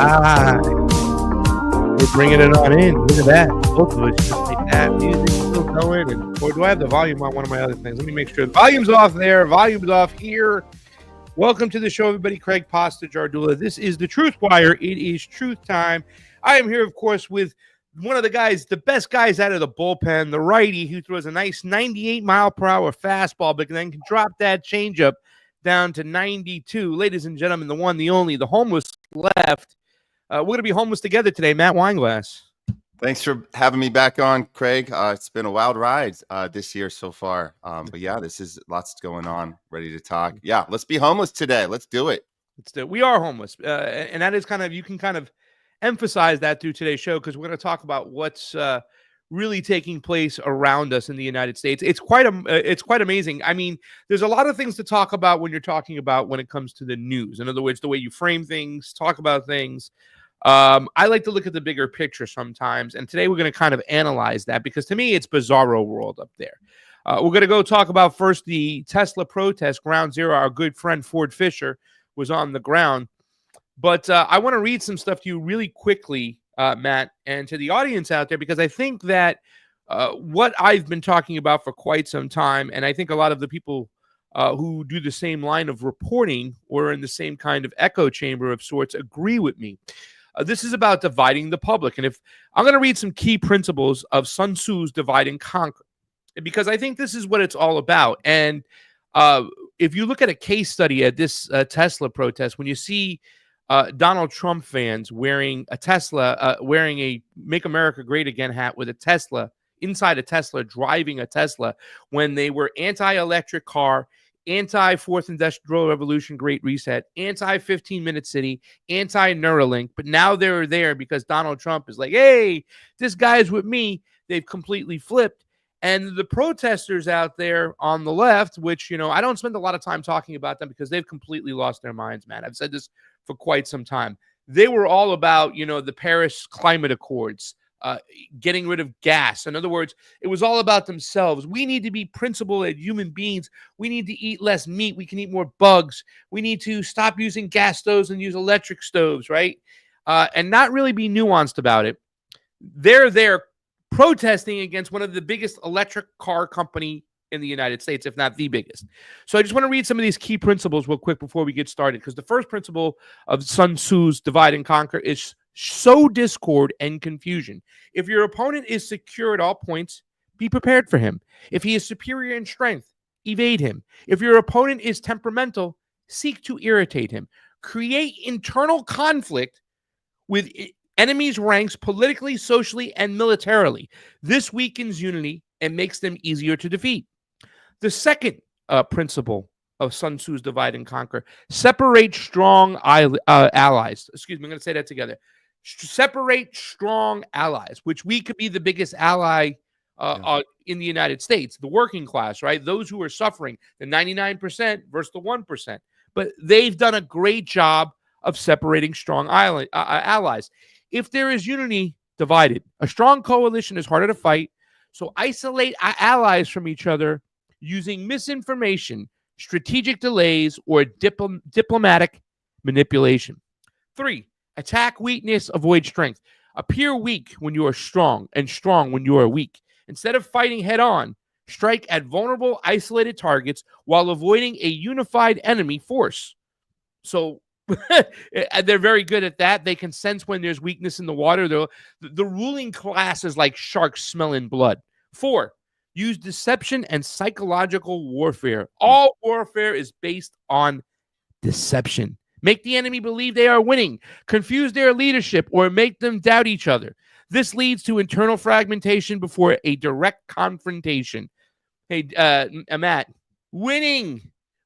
live. We're bringing it on in. Look at that. Both of us just like that. Music still going. Or do I have the volume on one of my other things? Let me make sure. The volume's off there. Volume's off here. Welcome to the show, everybody. Craig Pasta Jardula. This is the TruthWire. It is truth time. I am here, of course, with one of the guys, the best guys out of the bullpen, the righty who throws a nice 98-mile-per-hour fastball, but then can drop that changeup down to 92. Ladies and gentlemen, the one, the only, the homeless left. We're going to be homeless together today, Matt Weinglass. Thanks for having me back on, Craig. It's been a wild ride this year so far. But yeah, this is lots going on. Ready to talk. Yeah, let's be homeless today. Let's do it. We are homeless. And that is kind of, you can kind of emphasize that through today's show, because we're going to talk about what's really taking place around us in the United States. It's quite amazing. I mean, there's a lot of things to talk about when you're talking about when it comes to the news. In other words, the way you frame things, talk about things. I like to look at the bigger picture sometimes, and today we're going to kind of analyze that, because to me, it's bizarro world up there. We're going to go talk about first the Tesla protest, ground zero. Our good friend Ford Fisher was on the ground. But I want to read some stuff to you really quickly, Matt, and to the audience out there, because I think that what I've been talking about for quite some time, and I think a lot of the people who do the same line of reporting or in the same kind of echo chamber of sorts agree with me. This is about dividing the public. And if I'm going to read some key principles of Sun Tzu's Divide and Conquer, because I think this is what it's all about. And if you look at a case study at this Tesla protest, when you see Donald Trump fans wearing a Tesla, wearing a Make America Great Again hat with a Tesla, inside a Tesla, driving a Tesla, when they were anti-electric car, anti-Fourth Industrial Revolution, Great Reset, anti-15-minute city, anti-Neuralink, but now they're there because Donald Trump is like, hey, this guy's with me. They've completely flipped. And the protesters out there on the left, which, you know, I don't spend a lot of time talking about them because they've completely lost their minds, man. I've said this for quite some time. They were all about, you know, the Paris Climate Accords, getting rid of gas. In other words, it was all about themselves. We need to be principled as human beings. We need to eat less meat. We can eat more bugs. We need to stop using gas stoves and use electric stoves, right? And not really be nuanced about it. They're there protesting against one of the biggest electric car company in the United States, if not the biggest. So I just want to read some of these key principles real quick before we get started, because the first principle of Sun Tzu's Divide and Conquer is sow discord and confusion. If your opponent is secure at all points, be prepared for him. If he is superior in strength, evade him. If your opponent is temperamental, seek to irritate him. Create internal conflict with enemies' ranks politically, socially, and militarily. This weakens unity and makes them easier to defeat. The second principle of Sun Tzu's Divide and Conquer: separate strong allies. Excuse me, I'm going to say that together. Separate strong allies, which we could be the biggest ally in the United States, the working class, right? Those who are suffering, the 99% versus the 1%. But they've done a great job of separating strong allies. If there is unity divided, a strong coalition is harder to fight. So isolate allies from each other using misinformation, strategic delays, or diplomatic manipulation. 3, attack weakness, avoid strength. Appear weak when you are strong, and strong when you are weak. Instead of fighting head-on, strike at vulnerable, isolated targets while avoiding a unified enemy force. So they're very good at that. They can sense when there's weakness in the water. The ruling class is like sharks smelling blood. 4, use deception and psychological warfare. All warfare is based on deception. Make the enemy believe they are winning, confuse their leadership, or make them doubt each other. This leads to internal fragmentation before a direct confrontation. Hey, Matt, winning.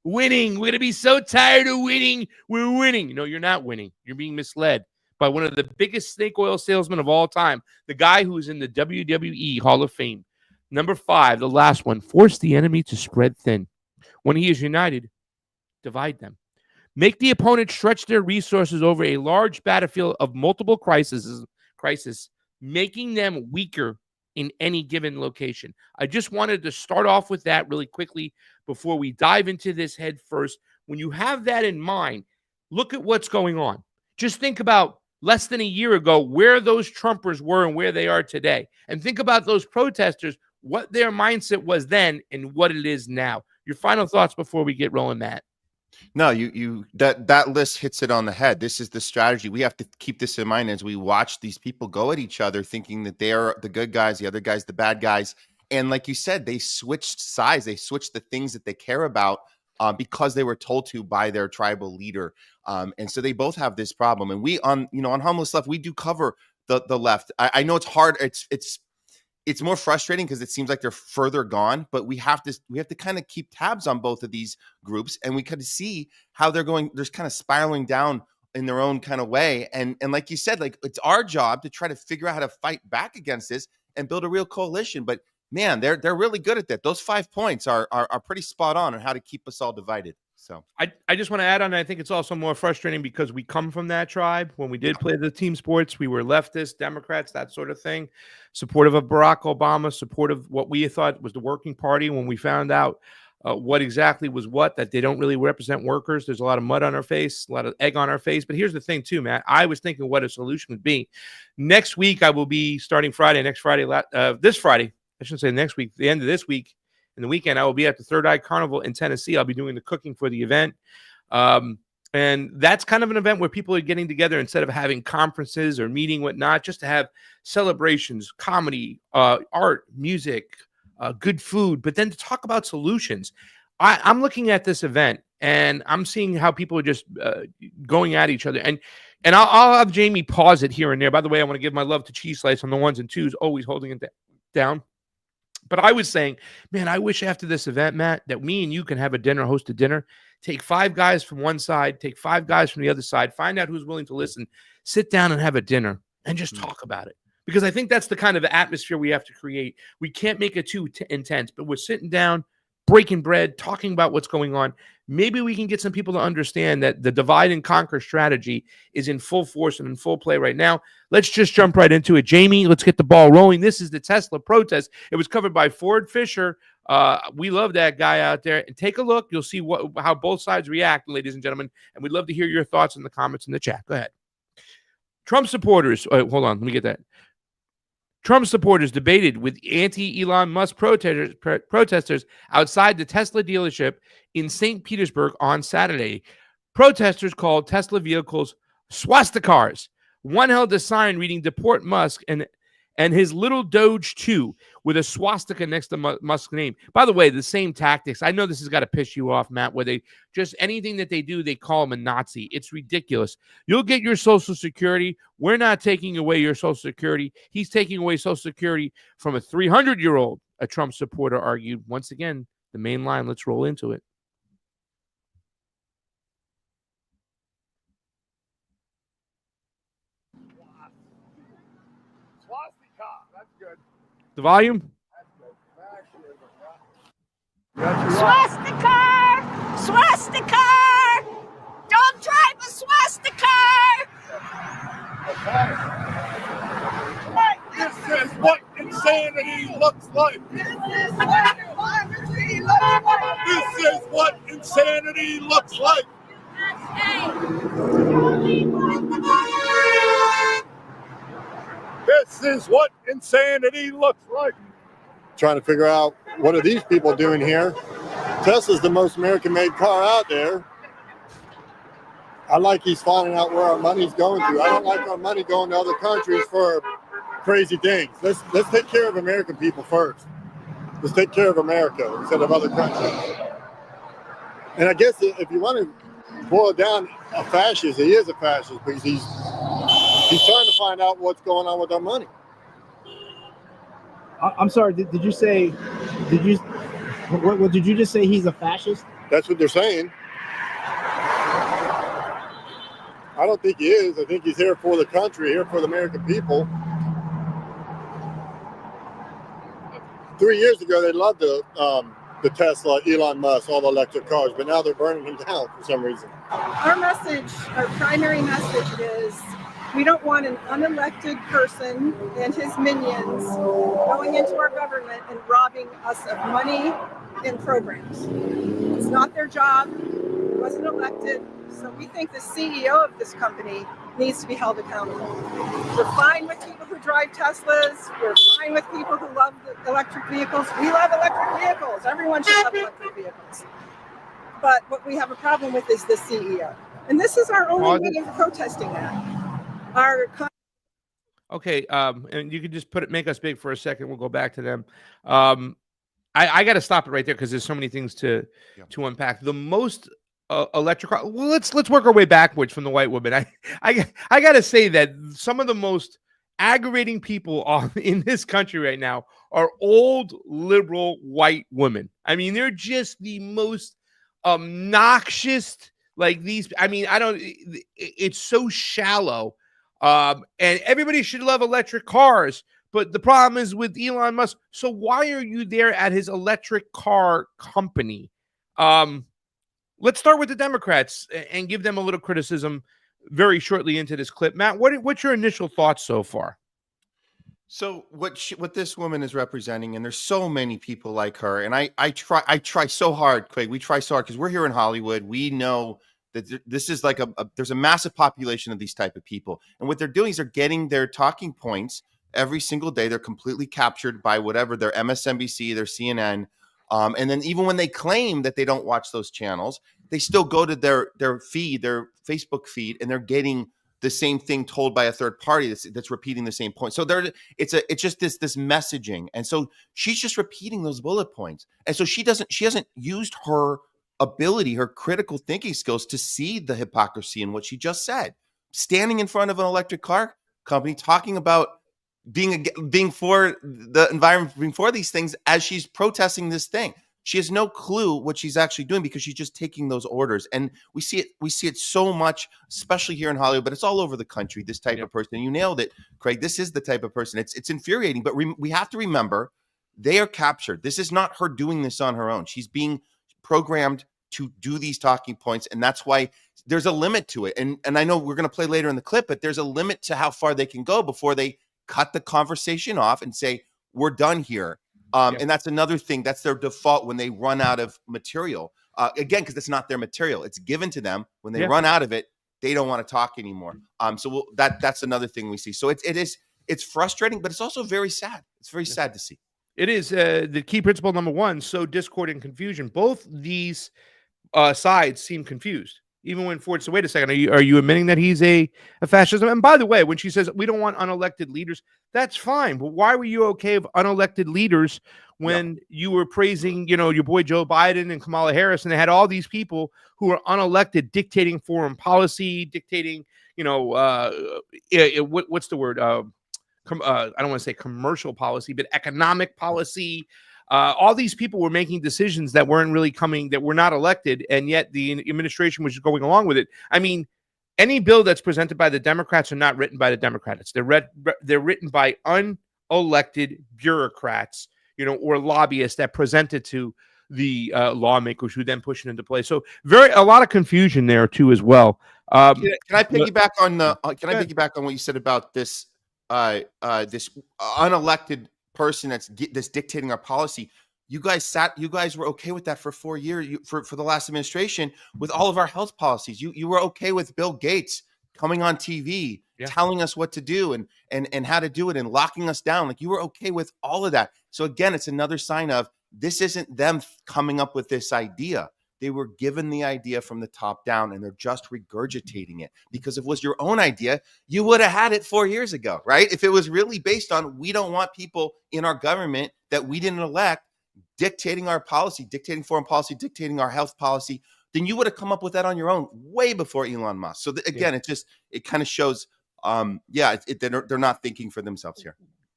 We're going to be so tired of winning. We're winning. No, you're not winning. You're being misled by one of the biggest snake oil salesmen of all time, the guy who's in the WWE Hall of Fame. Number 5, the last one: force the enemy to spread thin. When he is united, divide them. Make the opponent stretch their resources over a large battlefield of multiple crises, making them weaker in any given location. I just wanted to start off with that really quickly before we dive into this head first. When you have that in mind, look at what's going on. Just think about less than a year ago, where those Trumpers were and where they are today. And think about those protesters, what their mindset was then and what it is now. Your final thoughts before we get rolling, Matt. No, that list hits it on the head. This is the strategy. We have to keep this in mind as we watch these people go at each other, thinking that they are the good guys, the other guys, the bad guys. And like you said, they switched sides. They switched the things that they care about because they were told to by their tribal leader. And so they both have this problem. And we on Homeless Left, we do cover the left. I know it's hard. It's more frustrating because it seems like they're further gone, but we have to kind of keep tabs on both of these groups, and we kind of see how they're kind of spiraling down in their own kind of way. And like you said, like it's our job to try to figure out how to fight back against this and build a real coalition. But man, they're really good at that. Those 5 points are pretty spot on how to keep us all divided. So I just want to add on, I think it's also more frustrating because we come from that tribe. When we did play the team sports, we were leftists, Democrats, that sort of thing, supportive of Barack Obama, supportive of what we thought was the working party. When we found out what exactly was that they don't really represent workers, there's a lot of mud on our face, a lot of egg on our face. But here's the thing too, Matt, I was thinking what a solution would be. Next week, I will be starting this Friday, I shouldn't say next week, the end of this week, in the weekend, I will be at the Third Eye Carnival in Tennessee. I'll be doing the cooking for the event. And that's kind of an event where people are getting together instead of having conferences or meeting, whatnot, just to have celebrations, comedy, art, music, good food, but then to talk about solutions. I'm looking at this event and I'm seeing how people are just going at each other. And I'll have Jayme pause it here and there. By the way, I want to give my love to CheeseSlice on the 1s and 2s, always holding it down. But I was saying, man, I wish after this event, Matt, that me and you can have a dinner, host a dinner, take 5 guys from one side, take 5 guys from the other side, find out who's willing to listen, sit down and have a dinner and just talk about it. Because I think that's the kind of atmosphere we have to create. We can't make it too intense, but we're sitting down, breaking bread, talking about what's going on. Maybe we can get some people to understand that the divide and conquer strategy is in full force and in full play right now. Let's just jump right into it. Jayme, let's get the ball rolling. This is the Tesla protest. It was covered by Ford Fisher. We love that guy out there. And take a look. You'll see how both sides react, ladies and gentlemen. And we'd love to hear your thoughts in the comments in the chat. Go ahead. Trump supporters. Hold on. Let me get that. Trump supporters debated with anti-Elon Musk protesters outside the Tesla dealership in St. Petersburg on Saturday. Protesters called Tesla vehicles swastikars. One held a sign reading "Deport Musk" and his little Doge 2 with a swastika next to Musk's name. By the way, the same tactics. I know this has got to piss you off, Matt, where they just anything that they do, they call him a Nazi. It's ridiculous. You'll get your Social Security. We're not taking away your Social Security. He's taking away Social Security from a 300-year-old, a Trump supporter argued. Once again, the main line. Let's roll into it. The volume? Swastika! Swastika! Don't drive a swastika! This is what insanity looks like. This is what insanity looks like. This is what insanity looks like. Trying to figure out what are these people doing here. Tesla's the most American-made car out there. I like he's finding out where our money's going to. I don't like our money going to other countries for crazy things. Let's take care of American people first. Let's take care of America instead of other countries. And I guess if you want to boil it down, a fascist, he is a fascist because he's trying to find out what's going on with our money. I'm sorry. Did you say? What did you just say? He's a fascist? That's what they're saying. I don't think he is. I think he's here for the country, here for the American people. 3 years ago, they loved the Tesla, Elon Musk, all the electric cars, but now they're burning them down for some reason. Our message, our primary message is we don't want an unelected person and his minions going into our government and robbing us of money and programs. It's not their job. He wasn't elected. So we think the CEO of this company needs to be held accountable. We're fine with people who drive Teslas. We're fine with people who love the electric vehicles. We love electric vehicles. Everyone should love electric vehicles. But what we have a problem with is the CEO. And this is our only way of protesting that. Okay, and you can just make us big for a second. We'll go back to them. I got to stop it right there because there's so many things to unpack. The most electric car. Well, let's work our way backwards from the white woman. I got to say that some of the most aggravating people in this country right now are old liberal white women. I mean, they're just the most obnoxious. Like these. I mean, it's so shallow. And everybody should love electric cars. But the problem is with Elon Musk. So why are you there at his electric car company? Let's start with the Democrats and give them a little criticism very shortly into this clip. Matt, what's your initial thoughts so far? So what this woman is representing, and there's so many people like her, and I try so hard, Craig. We try so hard because we're here in Hollywood. We know that this is like there's a massive population of these type of people, and what they're doing is they're getting their talking points every single day. They're completely captured by whatever their MSNBC, their CNN, and then even when they claim that they don't watch those channels, they still go to their feed, their Facebook feed, and they're getting the same thing told by a third party that's repeating the same point. So it's just this messaging, and so she's just repeating those bullet points, and so she hasn't used her ability, her critical thinking skills to see the hypocrisy in what she just said. Standing in front of an electric car company, talking about being for the environment, being for these things as she's protesting this thing. She has no clue what she's actually doing because she's just taking those orders. And we see it so much, especially here in Hollywood, but it's all over the country, this type of person. You nailed it, Craig. This is the type of person. It's infuriating, but we have to remember they are captured. This is not her doing this on her own. She's being programmed to do these talking points, and that's why there's a limit to it. And I know we're going to play later in the clip, but there's a limit to how far they can go before they cut the conversation off and say, we're done here. And that's another thing. That's their default when they run out of material. Again, because it's not their material. It's given to them. When they run out of it, they don't want to talk anymore. So that's another thing we see. So it's frustrating, but it's also very sad. It's very sad to see. It is the key principle number one. So discord and confusion. Both these sides seem confused. Even when Ford said, wait a second, are you admitting that he's a fascism? And by the way, when she says we don't want unelected leaders, that's fine. But why were you okay with unelected leaders when you were praising, your boy Joe Biden and Kamala Harris, and they had all these people who are unelected dictating foreign policy, dictating, what's the word? I don't want to say commercial policy, but economic policy. All these people were making decisions that weren't really coming, that were not elected, and yet the administration was just going along with it. I mean, any bill that's presented by the Democrats are not written by the Democrats. They're written by unelected bureaucrats, or lobbyists that present it to the lawmakers who then push it into place. So a lot of confusion there too as well. Can I piggyback on what you said about this this unelected person that's dictating our policy? You guys were okay with that for 4 years for the last administration with all of our health policies. You were okay with Bill Gates coming on TV telling us what to do and how to do it and locking us down. Like, you were okay with all of that. So again, it's another sign of this isn't them coming up with this idea. They were given the idea from the top down, and they're just regurgitating it. Because if it was your own idea, you would have had it 4 years ago, right? If it was really based on, we don't want people in our government that we didn't elect dictating our policy, dictating foreign policy, dictating our health policy, then you would have come up with that on your own way before Elon Musk. So again, it kind of shows, they're not thinking for themselves here.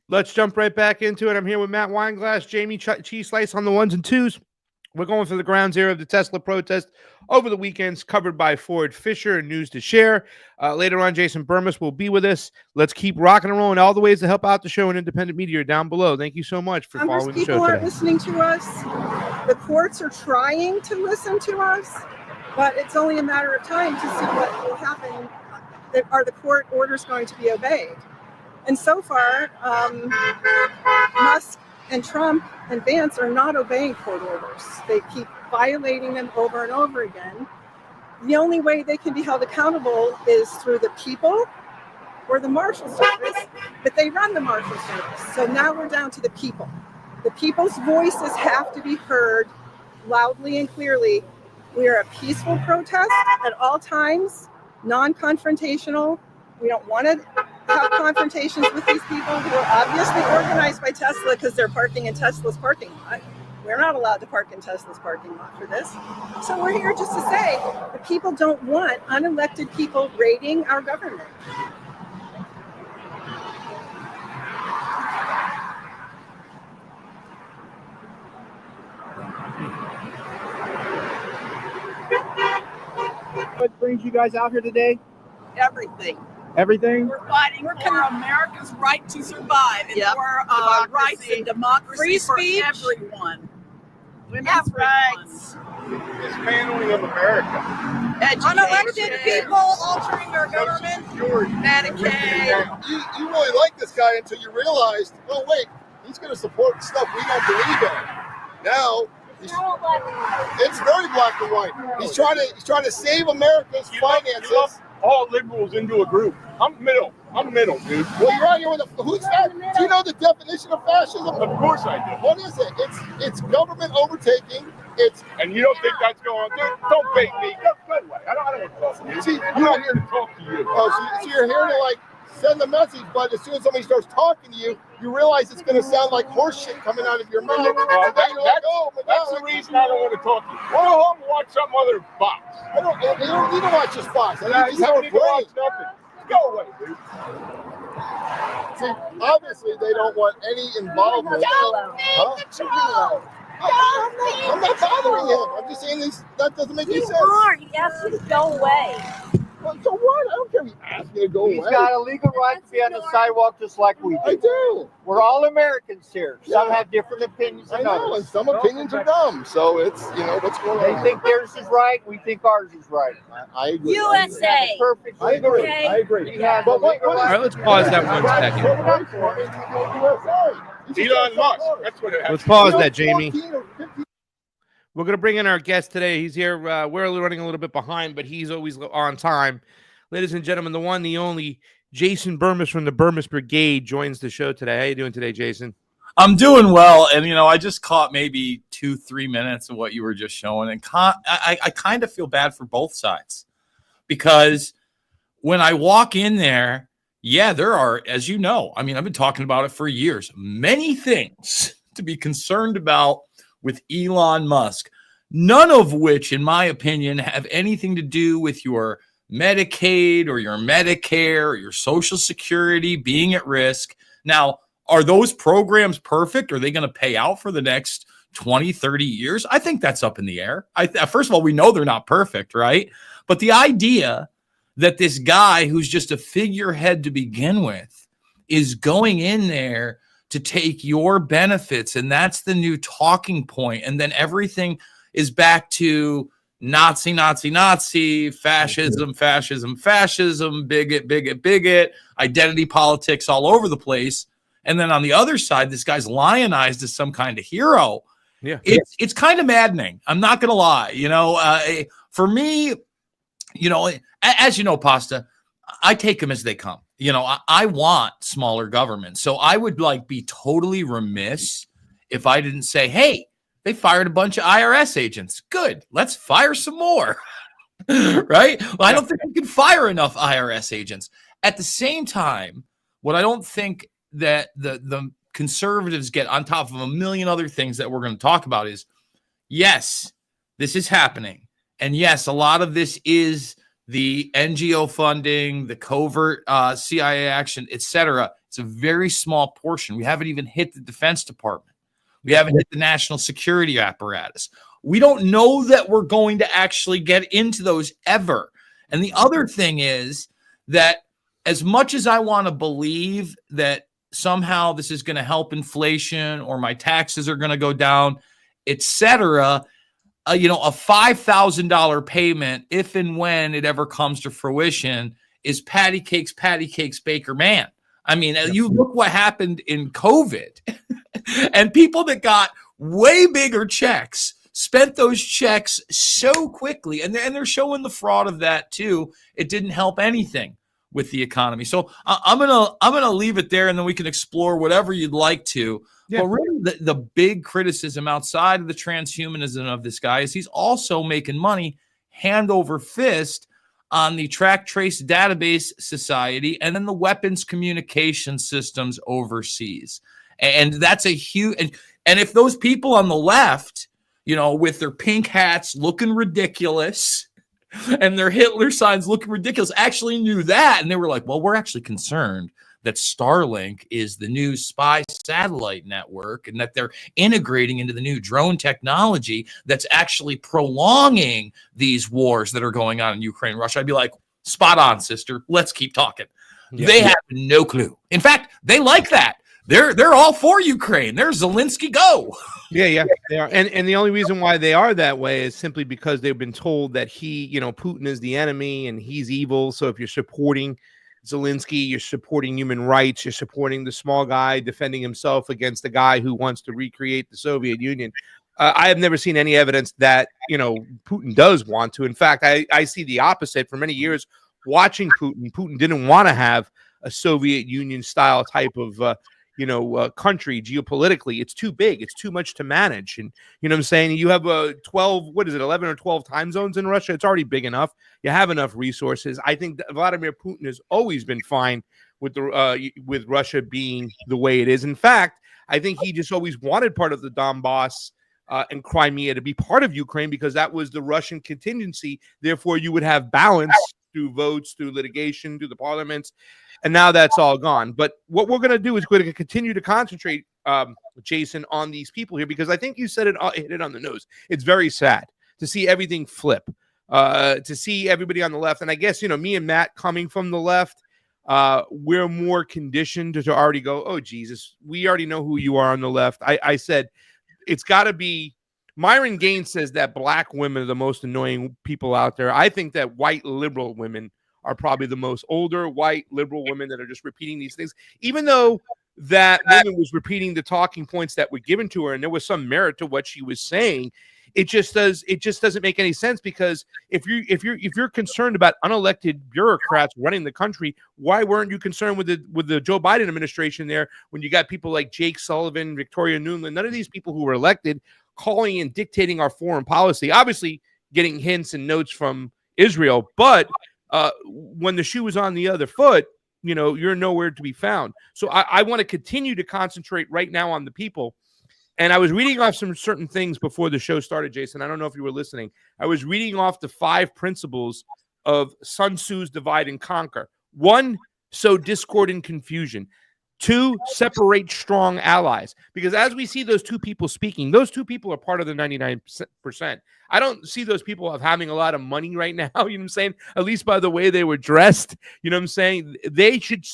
Let's jump right back into it. I'm here with Matt Weinglass, Jayme CheeseSlice on the ones and twos. We're going for the ground zero of the Tesla protest over the weekends, covered by Ford Fisher and News to Share. Later on, Jason Burmis will be with us. Let's keep rocking and rolling. All the ways to help out the show and independent media are down below. Thank you so much for following the show people aren't today. Listening to us. The courts are trying to listen to us, but it's only a matter of time to see what will happen. Are the court orders going to be obeyed? And so far, Musk and Trump and Vance are not obeying court orders. They keep violating them over and over again. the only way they can be held accountable is through the people or the Marshal Service, but they run the Marshal Service. So now we're down to the people. The people's voices have to be heard loudly and clearly. We are a peaceful protest at all times, non-confrontational. We don't want to have confrontations with these people who are obviously organized by Tesla because they're parking in Tesla's parking lot. We're not allowed to park in Tesla's parking lot for this. So we're here just to say the people don't want unelected people raiding our government. What brings you guys out here today? Everything. Everything? We're fighting for America's right to survive and for rights and democracy Free speech. for everyone. Women's rights. Dismantling of America. Unelected people altering our government. Medicaid. You really like this guy until you realized, oh wait, he's going to support stuff we don't believe in. Now it's very black and white. He's trying to save America's finances. All liberals into a group. I'm middle, dude. Well, you're out here with who's that? Do you know the definition of fascism? Of course I do. What is it? It's government overtaking. And you don't think that's going on? Dude, don't bait me. Go away. I don't want to talk to you. See, I'm not here to talk to you. Oh, so you're here to like send the message, but as soon as somebody starts talking to you, you realize it's going to sound like horse shit coming out of your mouth. That's the reason I don't want to talk to you. Go home and watch some other Fox. You don't need to watch this Fox. You just have a brain. Go away, dude. See, obviously they don't want any involvement. I'm not bothering him. I'm just saying that doesn't make any sense. You are. You asked him to go away. Well, so what? I don't care if he asked me to go away. He's got a legal right to be on the sidewalk just like we do. I do. We're all Americans here. Some Yeah. have different opinions I than know, and others. some opinions are dumb. So it's, what's going They on? think theirs is right. We think ours is right. I agree. USA. Perfect. I agree. Okay. I agree. We have But the legal All right, let's pause that 1 second. Elon Musk. That's what it has. Let's pause that, Jayme. We're going to bring in our guest today. He's here. We're running a little bit behind, but he's always on time. Ladies and gentlemen, the one, the only, Jason Burmis from the Burmis Brigade joins the show today. How you doing today, Jason? I'm doing well, and I just caught maybe 2-3 minutes of what you were just showing, and I kind of feel bad for both sides because when I walk in there, yeah, there are, as you know, I've been talking about it for years, many things to be concerned about with Elon Musk, none of which, in my opinion, have anything to do with your Medicaid or your Medicare or your Social Security being at risk. Now, are those programs perfect? Are they going to pay out for the next 20, 30 years? I think that's up in the air. First of all, we know they're not perfect, right? But the idea that this guy who's just a figurehead to begin with is going in there to take your benefits, and that's the new talking point, and then everything is back to Nazi, Nazi, Nazi, fascism, fascism, fascism, bigot, bigot, bigot, identity politics all over the place. And then on the other side, this guy's lionized as some kind of hero. Yeah, it's kind of maddening. I'm not going to lie. For me, as you know, Pasta, I take them as they come. I want smaller government. So I would be totally remiss if I didn't say, hey, they fired a bunch of IRS agents. Good. Let's fire some more. Right? Well, I don't think we can fire enough IRS agents. At the same time, what I don't think that the conservatives get on top of a million other things that we're going to talk about is, yes, this is happening. And yes, a lot of this is the NGO funding, the covert CIA action, etc. It's a very small portion. We haven't even hit the Defense Department. We haven't hit the national security apparatus. We don't know that we're going to actually get into those ever. And the other thing is that as much as I want to believe that somehow this is going to help inflation or my taxes are going to go down, etc., a $5,000 payment, if and when it ever comes to fruition, is patty cakes, Baker Man. You look what happened in COVID and people that got way bigger checks spent those checks so quickly, and they're showing the fraud of that too. It didn't help anything with the economy. So I'm gonna leave it there, and then we can explore whatever you'd like to. Yeah. But really, the big criticism outside of the transhumanism of this guy is he's also making money hand over fist on the track trace database society and then the weapons communication systems overseas. And that's a huge, and if those people on the left, with their pink hats looking ridiculous and their Hitler signs looking ridiculous, actually knew that, and they were like, well, we're actually concerned that Starlink is the new spy satellite network and that they're integrating into the new drone technology that's actually prolonging these wars that are going on in Ukraine and Russia, I'd be like, spot on, sister. Let's keep talking. Yeah. They have no clue. In fact, they like that. They're all for Ukraine. There's Zelensky, go. Yeah, they are. And the only reason why they are that way is simply because they've been told that Putin is the enemy and he's evil. So if you're supporting Zelensky, you're supporting human rights, you're supporting the small guy defending himself against the guy who wants to recreate the Soviet Union. I have never seen any evidence that, Putin does want to. In fact, I see the opposite. For many years watching Putin didn't want to have a Soviet Union style type of country geopolitically. It's too big. It's too much to manage. And you know what I'm saying? You have 11 or 12 time zones in Russia. It's already big enough. You have enough resources. I think that Vladimir Putin has always been fine with with Russia being the way it is. In fact, I think he just always wanted part of the Donbass and Crimea to be part of Ukraine because that was the Russian contingency. Therefore, you would have balance through votes, through litigation, through the parliaments. And now that's all gone. But what we're going to do is we're going to continue to concentrate, Jason, on these people here, because I think you said hit it on the nose. It's very sad to see everything flip, to see everybody on the left. And I guess, me and Matt coming from the left, we're more conditioned to already go, oh, Jesus, we already know who you are on the left. I said it's got to be. Myron Gaines says that black women are the most annoying people out there. I think that white liberal women are probably the most older white liberal women that are just repeating these things, even though that woman was repeating the talking points that were given to her and there was some merit to what she was saying. It just doesn't make any sense, because if you're concerned about unelected bureaucrats running the country, why weren't you concerned with the Joe Biden administration there when you got people like Jake Sullivan, Victoria Nuland, none of these people who were elected calling and dictating our foreign policy, obviously getting hints and notes from Israel, but when the shoe was on the other foot, you're nowhere to be found. So I want to continue to concentrate right now on the people. And I was reading off some certain things before the show started, Jason. I don't know if you were listening. I was reading off the 5 principles of Sun Tzu's divide and conquer. 1, sow discord and confusion. 2, separate strong allies. Because as we see those two people speaking, those two people are part of the 99%. I don't see those people having a lot of money right now, you know what I'm saying? At least by the way they were dressed, you know what I'm saying? They should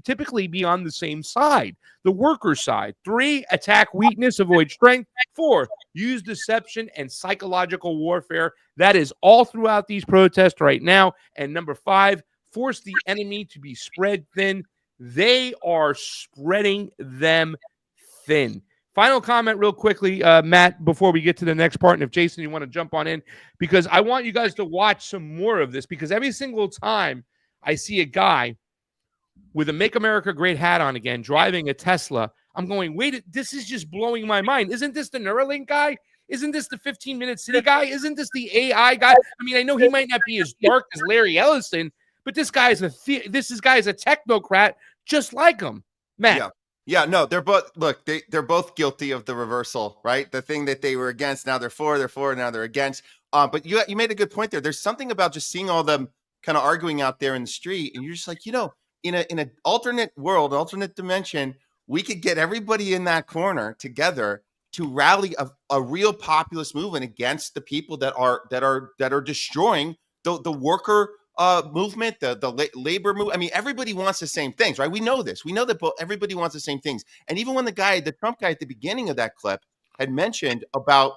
typically be on the same side, the worker side. 3, attack weakness, avoid strength. 4, use deception and psychological warfare. That is all throughout these protests right now. And number 5, force the enemy to be spread thin. They are spreading them thin. Final comment real quickly, Matt, before we get to the next part. And if Jason, you want to jump on in, because I want you guys to watch some more of this, because every single time I see a guy with a Make America Great hat on again, driving a Tesla, I'm going, wait, this is just blowing my mind. Isn't this the Neuralink guy? Isn't this the 15-minute city guy? Isn't this the AI guy? I mean, I know he might not be as dark as Larry Ellison, but this guy's a technocrat just like him, Matt. Yeah, no, they're both, look, they're both guilty of the reversal, right? The thing that they were against, now they're for, now they're against. But you made a good point there. There's something about just seeing all them kind of arguing out there in the street, and you're just like, in an alternate world, alternate dimension, we could get everybody in that corner together to rally a real populist movement against the people that are destroying the worker movement, the labor movement. I mean, everybody wants the same things, right? We know this. We know that everybody wants the same things. And even when the Trump guy at the beginning of that clip had mentioned about,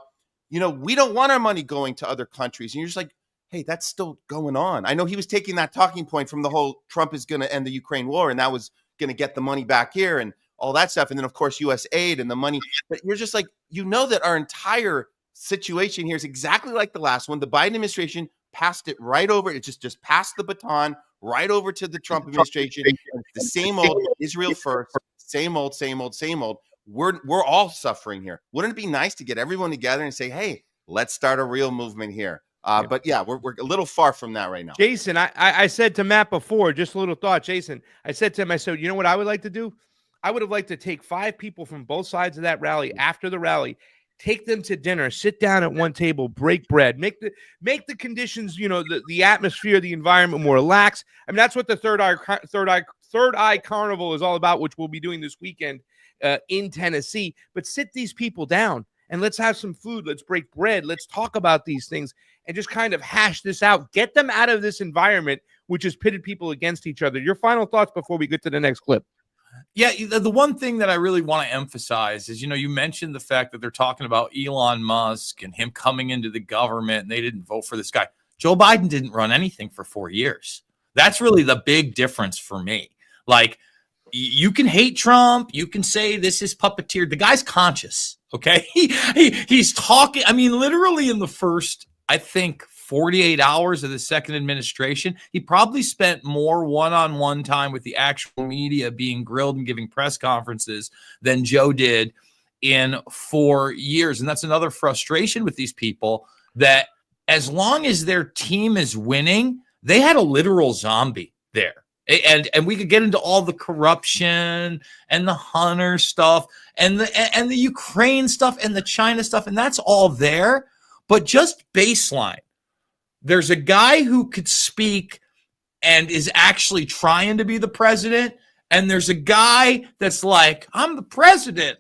we don't want our money going to other countries. And you're just like, hey, that's still going on. I know he was taking that talking point from the whole Trump is going to end the Ukraine war, and that was going to get the money back here and all that stuff. And then, of course, U.S. aid and the money. But you're just like, that our entire situation here is exactly like the last one. The Biden administration passed it right over. It just passed the baton right over to the Trump administration. The same old Israel first, same old. We're all suffering here. Wouldn't it be nice to get everyone together and say, hey, let's start a real movement here? But yeah, we're a little far from that right now. Jason, I said to Matt before, just a little thought, Jason, I said to him, I said, you know what I would like to do? I would have liked to take 5 people from both sides of that rally after the rally, take them to dinner, sit down at one table, break bread, make the conditions, the atmosphere, the environment more relaxed. I mean, that's what the Third Eye Carnival is all about, which we'll be doing this weekend in Tennessee. But sit these people down and let's have some food. Let's break bread. Let's talk about these things and just kind of hash this out. Get them out of this environment, which has pitted people against each other. Your final thoughts before we get to the next clip. Yeah, the one thing that I really want to emphasize is, you mentioned the fact that they're talking about Elon Musk and him coming into the government and they didn't vote for this guy. Joe Biden didn't run anything for 4 years. That's really the big difference for me. Like, you can hate Trump. You can say this is puppeteer. The guy's conscious, okay? He's talking. I mean, literally in the first, I think, 48 hours of the second administration, he probably spent more one-on-one time with the actual media being grilled and giving press conferences than Joe did in 4 years. And that's another frustration with these people, that as long as their team is winning, they had a literal zombie there. And we could get into all the corruption and the Hunter stuff and the Ukraine stuff and the China stuff, and that's all there. But just baseline, there's a guy who could speak and is actually trying to be the president, and there's a guy that's like, I'm the president.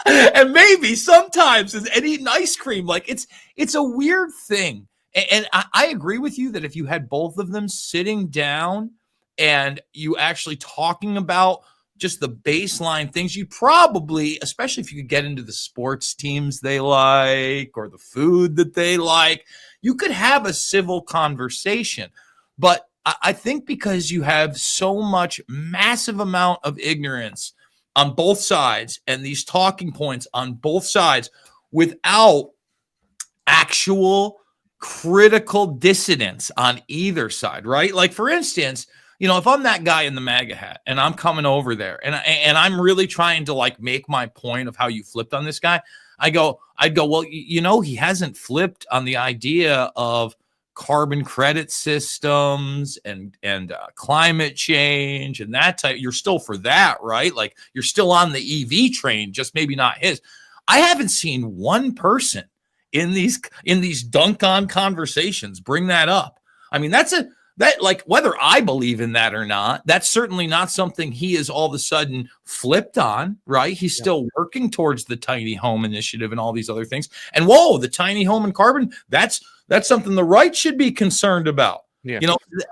And maybe sometimes is eating ice cream. Like, it's a weird thing. And I agree with you that if you had both of them sitting down and you actually talking about just the baseline things, you probably, especially if you could get into the sports teams they like or the food that they like, you could have a civil conversation. But I think because you have so much massive amount of ignorance on both sides and these talking points on both sides without actual critical dissonance on either side, right? Like, for instance, if I'm that guy in the MAGA hat and I'm coming over there and I'm really trying to like make my point of how you flipped on this guy, I'd go, well, he hasn't flipped on the idea of carbon credit systems and climate change and that type. You're still for that, right? Like, you're still on the EV train, just maybe not his. I haven't seen one person in these dunk on conversations bring that up. I mean, that like, whether I believe in that or not, that's certainly not something he is all of a sudden flipped on, right? He's still working towards the tiny home initiative and all these other things. And whoa, the tiny home and carbon, that's something the right should be concerned about. Yeah.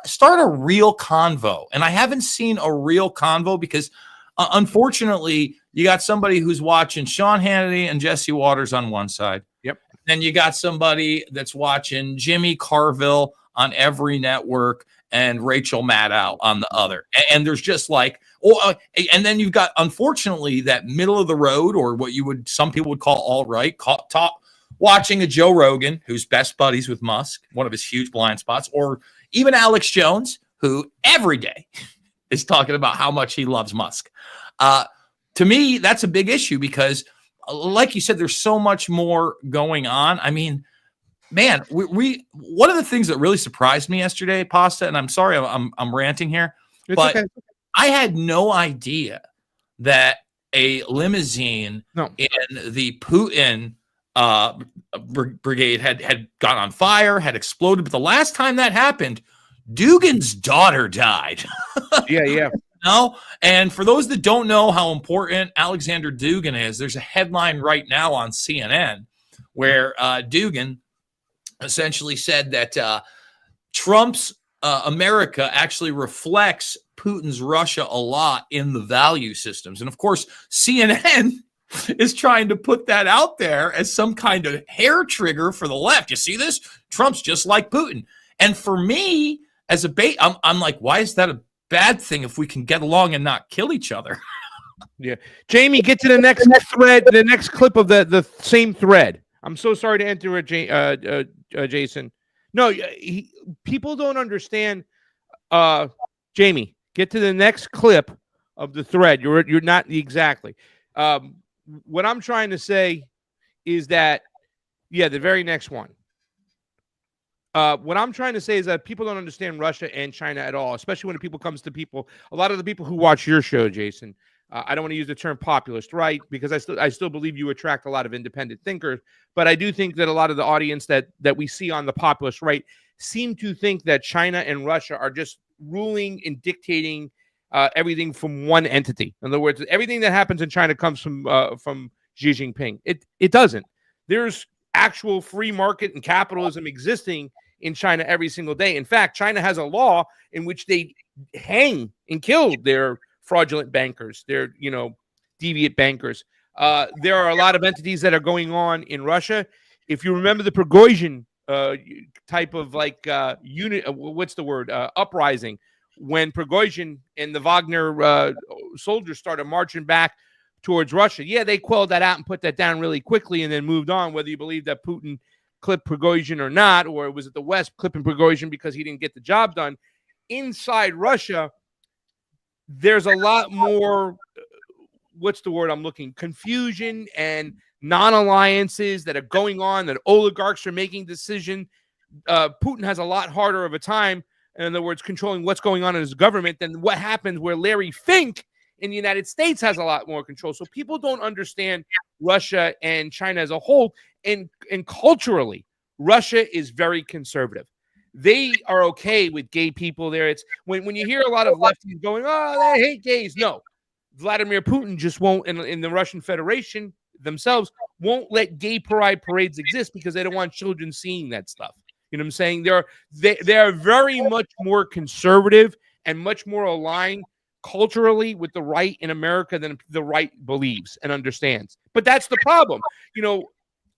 Start a real convo. And I haven't seen a real convo because unfortunately, you got somebody who's watching Sean Hannity and Jesse Waters on one side. Yep. Then you got somebody that's watching Jimmy Carville on every network and Rachel Maddow on the other. And there's just like, and then you've got, unfortunately, that middle of the road, or what some people would call all right, watching a Joe Rogan, who's best buddies with Musk, one of his huge blind spots, or even Alex Jones, who every day is talking about how much he loves Musk. To me, that's a big issue because, like you said, there's so much more going on. I mean, man, we one of the things that really surprised me yesterday, Pasta, and I'm sorry I'm ranting here, but okay. I had no idea that a limousine in the Putin brigade had gone on fire, had exploded. But the last time that happened, Dugin's daughter died. Yeah. And for those that don't know how important Alexander Dugin is, there's a headline right now on CNN where Dugin essentially said that Trump's America actually reflects Putin's Russia a lot in the value systems. And of course, CNN is trying to put that out there as some kind of hair trigger for the left. You see this? Trump's just like Putin. And for me, as a bait, I'm like, why is that a bad thing if we can get along and not kill each other? Yeah. Jayme, get to the next thread, the next clip of the same thread. I'm so sorry to interrupt, Jason. No, people don't understand. Jayme, get to the next clip of the thread. You're not exactly. What I'm trying to say is that, yeah, the very next one. What I'm trying to say is that people don't understand Russia and China at all, especially when it comes to people. A lot of the people who watch your show, Jason, I don't want to use the term populist, right? Because I still believe you attract a lot of independent thinkers, but I do think that a lot of the audience that we see on the populist right seem to think that China and Russia are just ruling and dictating everything from one entity. In other words, everything that happens in China comes from Xi Jinping. It doesn't. There's actual free market and capitalism existing in China every single day. In fact, China has a law in which they hang and kill their fraudulent bankers, their deviant bankers. There are a lot of entities that are going on in Russia. If you remember the Prigozhin type of uprising, when Prigozhin and the Wagner soldiers started marching back towards Russia. Yeah, they quelled that out and put that down really quickly and then moved on, whether you believe that Putin clipped Prigozhin or not, or was it the West clipping Prigozhin because he didn't get the job done. Inside Russia, there's a lot more, what's the word I'm looking, confusion and non-alliances that are going on, that oligarchs are making decisions. Putin has a lot harder of a time, in other words, controlling what's going on in his government than what happens where Larry Fink in the United States has a lot more control. So people don't understand Russia and China as a whole. And culturally, Russia is very conservative. They are okay with gay people there. It's when you hear a lot of lefties going, oh, they hate gays. No, Vladimir Putin just won't, in the Russian Federation themselves, won't let gay pride parades exist because they don't want children seeing that stuff. You know what I'm saying? They are very much more conservative and much more aligned culturally with the right in America than the right believes and understands. But that's the problem.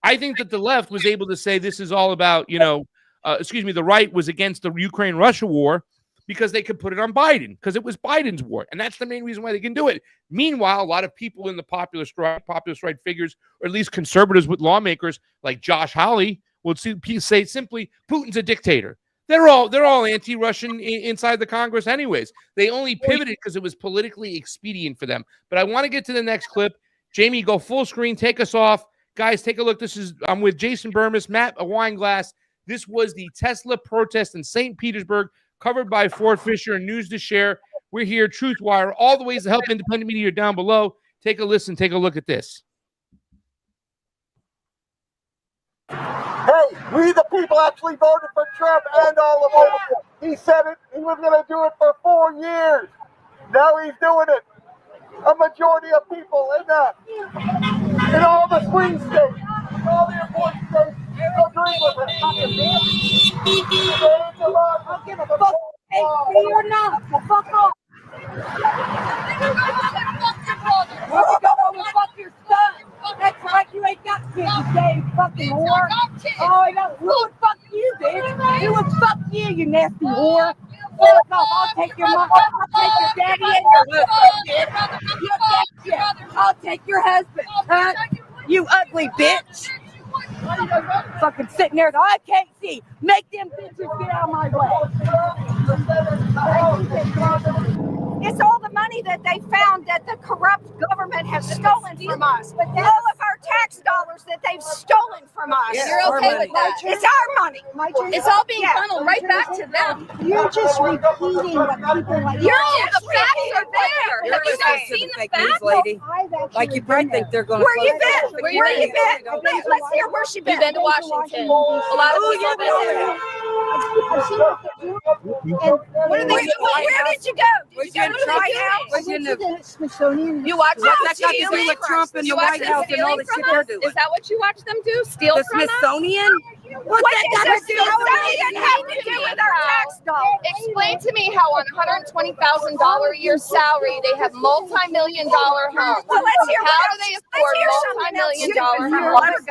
I think that the left was able to say this is all about, the right was against the Ukraine-Russia war because they could put it on Biden because it was Biden's war. And that's the main reason why they can do it. Meanwhile, a lot of people in the populist right figures, or at least conservatives with lawmakers like Josh Hawley, will say simply, Putin's a dictator. They're all anti-Russian inside the Congress anyways. They only pivoted because it was politically expedient for them. But I want to get to the next clip. Jayme, go full screen. Take us off. Guys, take a look. I'm with Jason Burmis, Matt Weinglass. This was the Tesla protest in St. Petersburg, covered by Ford Fisher and News to Share. We're here, TruthWire. All the ways to help independent media are down below. Take a listen. Take a look at this. Hey, we the people actually voted for Trump and all of them. He said it. He was going to do it for 4 years. Now he's doing it. A majority of people in all the swing states, all the important states, agree with it. I don't give a fuck. Hey, or not. Fuck off. Fuck your son. That's right, you ain't got kids, you damn fucking whore. Oh, I got ruined. Fuck you, bitch. You would fuck you nasty whore. Fuck off. I'll take your mom. I'll take your daddy and your husband, bitch. You bitch. I'll take your husband, huh? You ugly bitch. Fucking sitting there, I can't see. Make them bitches get out of my way. It's all the money that they found that the corrupt government has stolen from us. But all of our tax dollars that they've stolen from us. Yes, you're okay with that. It's our money. It's all being funneled right back to them. You're just repeating what people like. The facts are there. Have you not seen the facts? Lady. Like you probably think they're going to. Where you been? Where you been? Let's hear where she been. You've been to Washington. A lot of people have been there. Where did you go? Did you go to the White House? Was in the Smithsonian. You watched What's that got to do with Trump and the White House and all the shit they're doing? Is that what you watched them do? Steal The from us? Smithsonian? What does that have to do with our tax dollars? Explain to me how on $120,000 a year salary they have multi-million-dollar homes. Well, let's hear How do they afford multi-million-dollar homes?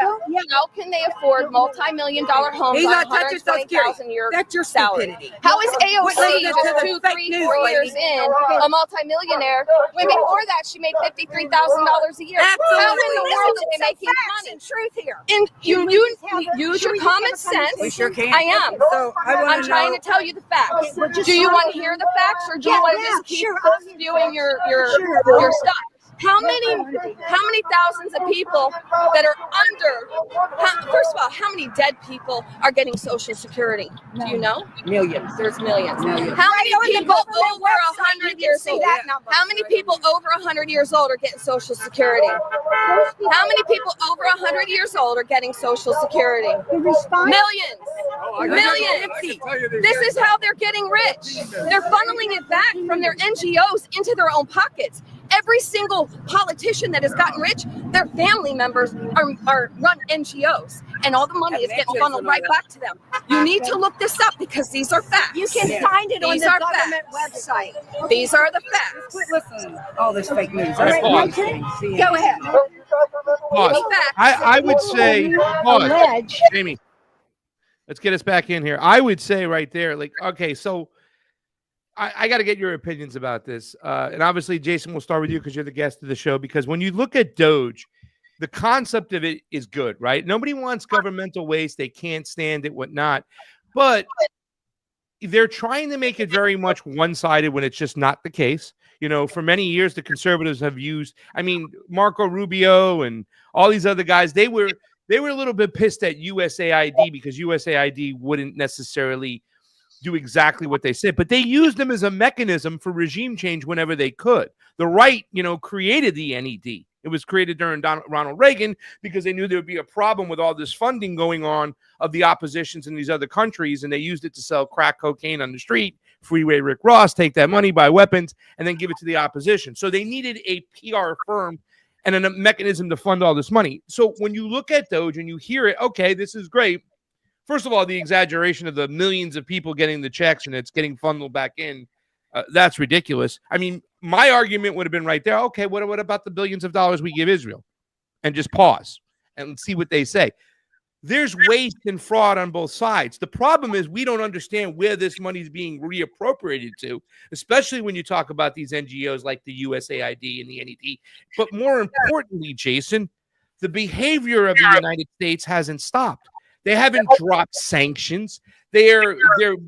How can they afford multi-million-dolar homes on $120,000 a year That's your salary? stupidity. How is AOC Listen to just the 2, fake 3, news 4 years lady. in a multi-millionaire when before that she made $53,000 a year? How in the world are they making money? Truth here. And you use your common sense. We sure can. I am. So I'm trying to tell you the facts. Do you want to hear the facts, or do you want to just keep spewing your stuff? How many thousands of people that are under? First of all, how many dead people are getting Social Security? Do you know? Millions. There's millions. Millions. How many people over website, 100 years old? How many people over 100 years old are getting Social Security? How many people over 100 years old are getting Social Security? Millions. Millions. This is how they're getting rich. They're funneling it back from their NGOs into their own pockets. Every single politician that has gotten rich, their family members are run NGOs, and all the money is getting funneled right back to them. You need to look this up because these are facts. You can find it on These the are government facts. website. These are the facts. Quit listening to all this fake news. All right, pause. Go ahead. Pause. The facts. I would say, pause. Allege. Jayme, let's get us back in here. I would say right there, like, okay, so I got to get your opinions about this. And obviously, Jason, we'll start with you because you're the guest of the show. Because when you look at Doge, the concept of it is good, right? Nobody wants governmental waste. They can't stand it, whatnot. But they're trying to make it very much one-sided when it's just not the case. You know, for many years, the conservatives have used, I mean, Marco Rubio and all these other guys, they were a little bit pissed at USAID because USAID wouldn't necessarily do exactly what they said, but they used them as a mechanism for regime change whenever they could. The right, created the NED. It was created during Ronald Reagan because they knew there would be a problem with all this funding going on of the oppositions in these other countries, and they used it to sell crack cocaine on the street, freeway Rick Ross, take that money, buy weapons, and then give it to the opposition. So they needed a PR firm and a mechanism to fund all this money. So when you look at Doge and you hear it, okay, this is great. First of all, the exaggeration of the millions of people getting the checks and it's getting funneled back in, that's ridiculous. I mean, my argument would have been right there. Okay, what about the billions of dollars we give Israel? And just pause and see what they say. There's waste and fraud on both sides. The problem is we don't understand where this money is being reappropriated to, especially when you talk about these NGOs like the USAID and the NED. But more importantly, Jason, the behavior of the United States hasn't stopped. They haven't dropped sanctions. They're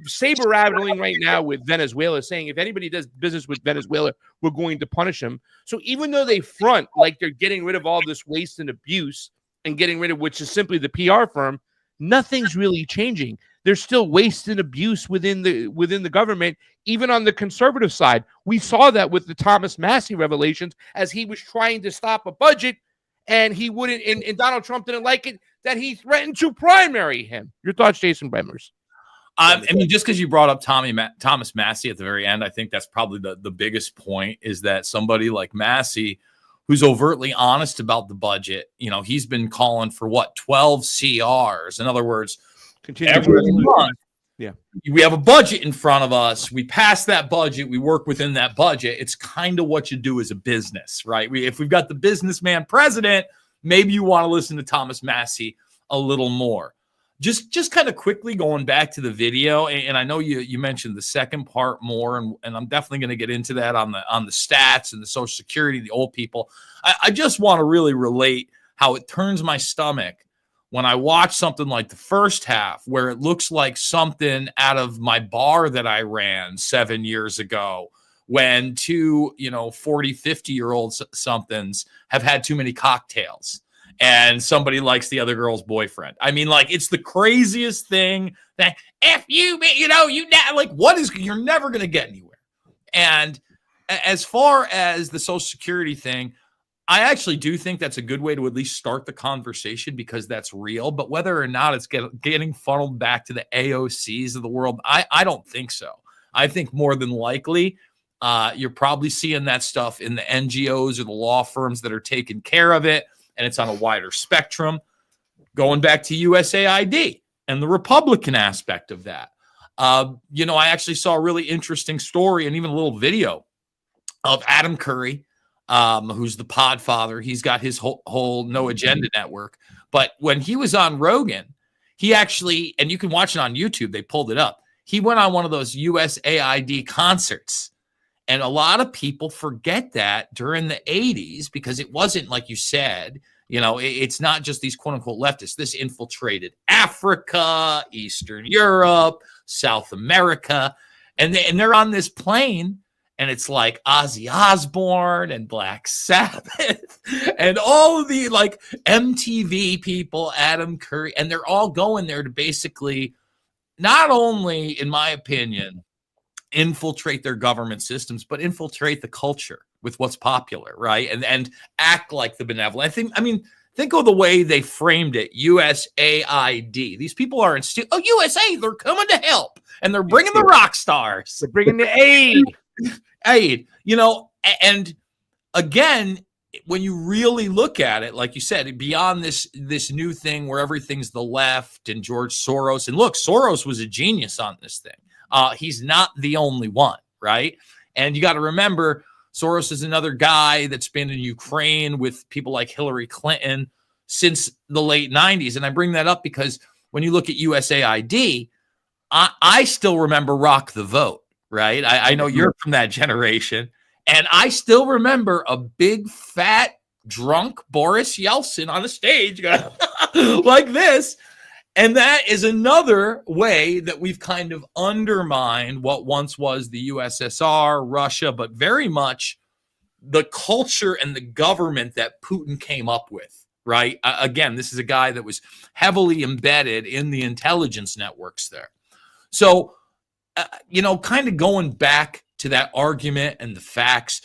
saber rattling right now with Venezuela, saying if anybody does business with Venezuela, we're going to punish them. So even though they front like they're getting rid of all this waste and abuse and getting rid of which is simply the PR firm, nothing's really changing. There's still waste and abuse within the government, even on the conservative side. We saw that with the Thomas Massie revelations as he was trying to stop a budget and he wouldn't, and Donald Trump didn't like it, that he threatened to primary him. Your thoughts, Jason Bremers? I mean, just because you brought up Thomas Massie at the very end, I think that's probably the biggest point is that somebody like Massie, who's overtly honest about the budget, he's been calling for 12 CRs. In other words, every month, we have a budget in front of us. We pass that budget. We work within that budget. It's kind of what you do as a business, right? If we've got the businessman president, maybe you want to listen to Thomas Massie a little more. Just kind of quickly going back to the video, and I know you mentioned the second part more, and I'm definitely going to get into that on the stats and the Social Security, the old people. I just want to really relate how it turns my stomach when I watch something like the first half, where it looks like something out of my bar that I ran 7 years ago, when two 40, 50-year-old somethings have had too many cocktails and somebody likes the other girl's boyfriend. I mean, like, it's the craziest thing that F you, you're never going to get anywhere. And as far as the Social Security thing, I actually do think that's a good way to at least start the conversation because that's real. But whether or not it's getting funneled back to the AOCs of the world, I don't think so. I think more than likely, you're probably seeing that stuff in the NGOs or the law firms that are taking care of it, and it's on a wider spectrum. Going back to USAID, and the Republican aspect of that. You know, I actually saw a really interesting story and even a little video of Adam Curry, who's the Podfather. He's got his whole No Agenda network. But when he was on Rogan, he actually, and you can watch it on YouTube, they pulled it up. He went on one of those USAID concerts. And a lot of people forget that during the 80s, because it wasn't, like you said, you know, it's not just these quote unquote leftists. This infiltrated Africa, Eastern Europe, South America. And they're on this plane, and it's like Ozzy Osbourne and Black Sabbath and all of the like MTV people, Adam Curry, and they're all going there to basically not only, in my opinion, infiltrate their government systems, but infiltrate the culture with what's popular, right? And act like the benevolent. Think of the way they framed it, USAID. These people are USA, they're coming to help, and they're bringing the rock stars. They're bringing the aid. You know, and again, when you really look at it, like you said, beyond this new thing where everything's the left and George Soros, and look, Soros was a genius on this thing. He's not the only one, right? And you got to remember, Soros is another guy that's been in Ukraine with people like Hillary Clinton since the late 90s. And I bring that up because when you look at USAID, I still remember Rock the Vote, right? I know you're from that generation. And I still remember a big, fat, drunk Boris Yeltsin on a stage like this. And that is another way that we've kind of undermined what once was the USSR, Russia, but very much the culture and the government that Putin came up with, right? Again, this is a guy that was heavily embedded in the intelligence networks there. So, you know, kind of going back to that argument and the facts,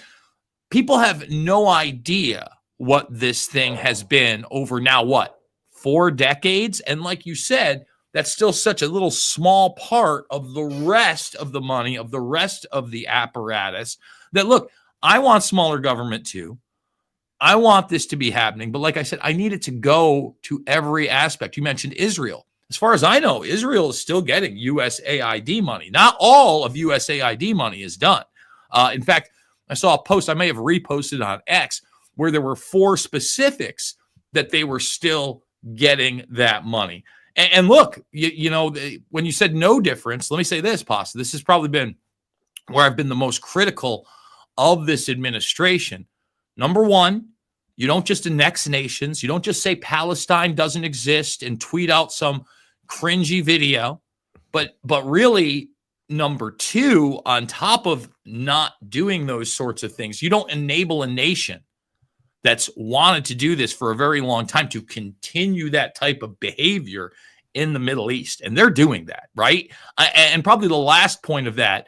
people have no idea what this thing has been over now, 4 decades. And like you said, that's still such a little small part of the rest of the money, of the rest of the apparatus that, look, I want smaller government too. I want this to be happening. But like I said, I need it to go to every aspect. You mentioned Israel. As far as I know, Israel is still getting USAID money. Not all of USAID money is done. In fact, I saw a post, I may have reposted on X, where there were 4 specifics that they were still getting that money. And look, you know, when you said no difference, let me say this, Pasta. This has probably been where I've been the most critical of this administration. Number one, you don't just annex nations. You don't just say Palestine doesn't exist and tweet out some cringy video. But really, number 2, on top of not doing those sorts of things, you don't enable a nation that's wanted to do this for a very long time to continue that type of behavior in the Middle East. And they're doing that, right? And probably the last point of that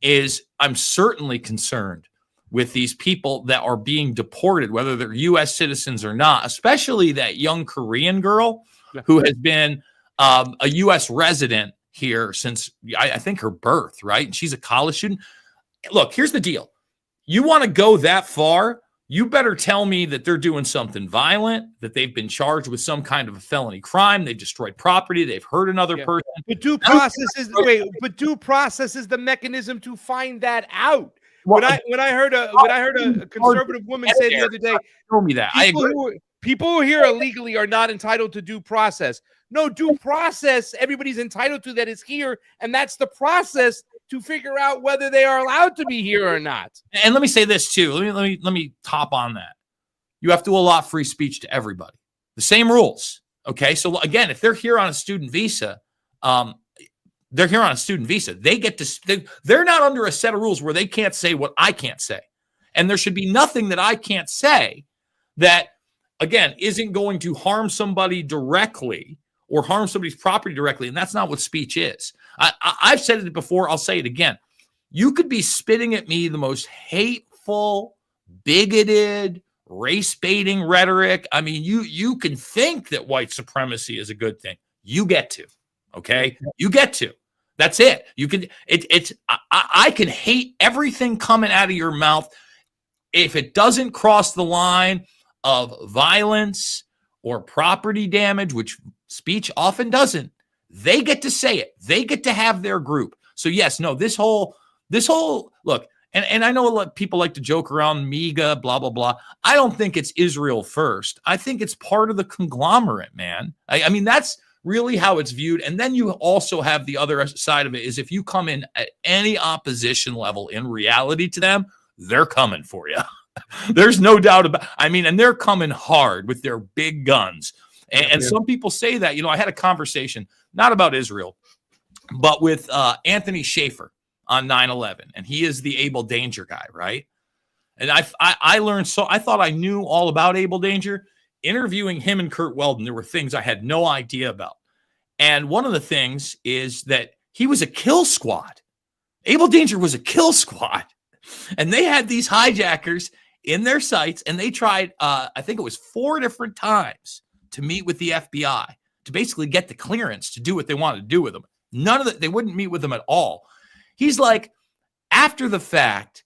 is I'm certainly concerned with these people that are being deported, whether they're U.S. citizens or not, especially that young Korean girl who has been a U.S. resident here since, I think, her birth, right? And she's a college student. Look, here's the deal. You want to go that far, you better tell me that they're doing something violent, that they've been charged with some kind of a felony crime, they've destroyed property, they've hurt another person. But due process is the mechanism to find that out. When I heard a conservative woman say the other day, tell me that people who are here illegally are not entitled to due process. No, due process, everybody's entitled to that is here, and that's the process to figure out whether they are allowed to be here or not. And let me say this too. Let me top on that. You have to allot free speech to everybody. The same rules. Okay. So again, if they're here on a student visa, they're here on a student visa. They get to. They're not under a set of rules where they can't say what I can't say, and there should be nothing that I can't say that, again, isn't going to harm somebody directly or harm somebody's property directly. And that's not what speech is. I've said it before. I'll say it again. You could be spitting at me the most hateful, bigoted, race-baiting rhetoric. I mean, you can think that white supremacy is a good thing. You get to, okay? You get to. That's it. You can. I can hate everything coming out of your mouth if it doesn't cross the line of violence or property damage, which speech often doesn't. They get to say it. They get to have their group. So yes, no, this whole look, and I know a lot of people like to joke around MEGA, blah, blah, blah. I don't think it's Israel first. I think it's part of the conglomerate, man. I mean, that's really how it's viewed. And then you also have the other side of it is if you come in at any opposition level in reality to them, they're coming for you. There's no doubt about it. I mean, and they're coming hard with their big guns. And some people say that, I had a conversation, not about Israel, but with Anthony Schaefer on 9/11. And he is the Able Danger guy, right? And I learned, so I thought I knew all about Able Danger. Interviewing him and Kurt Weldon, there were things I had no idea about. And one of the things is that he was a kill squad. Able Danger was a kill squad. And they had these hijackers in their sights, and they tried, I think it was 4 different times to meet with the FBI to basically get the clearance to do what they wanted to do with them. None of that, they wouldn't meet with them at all. He's like, after the fact,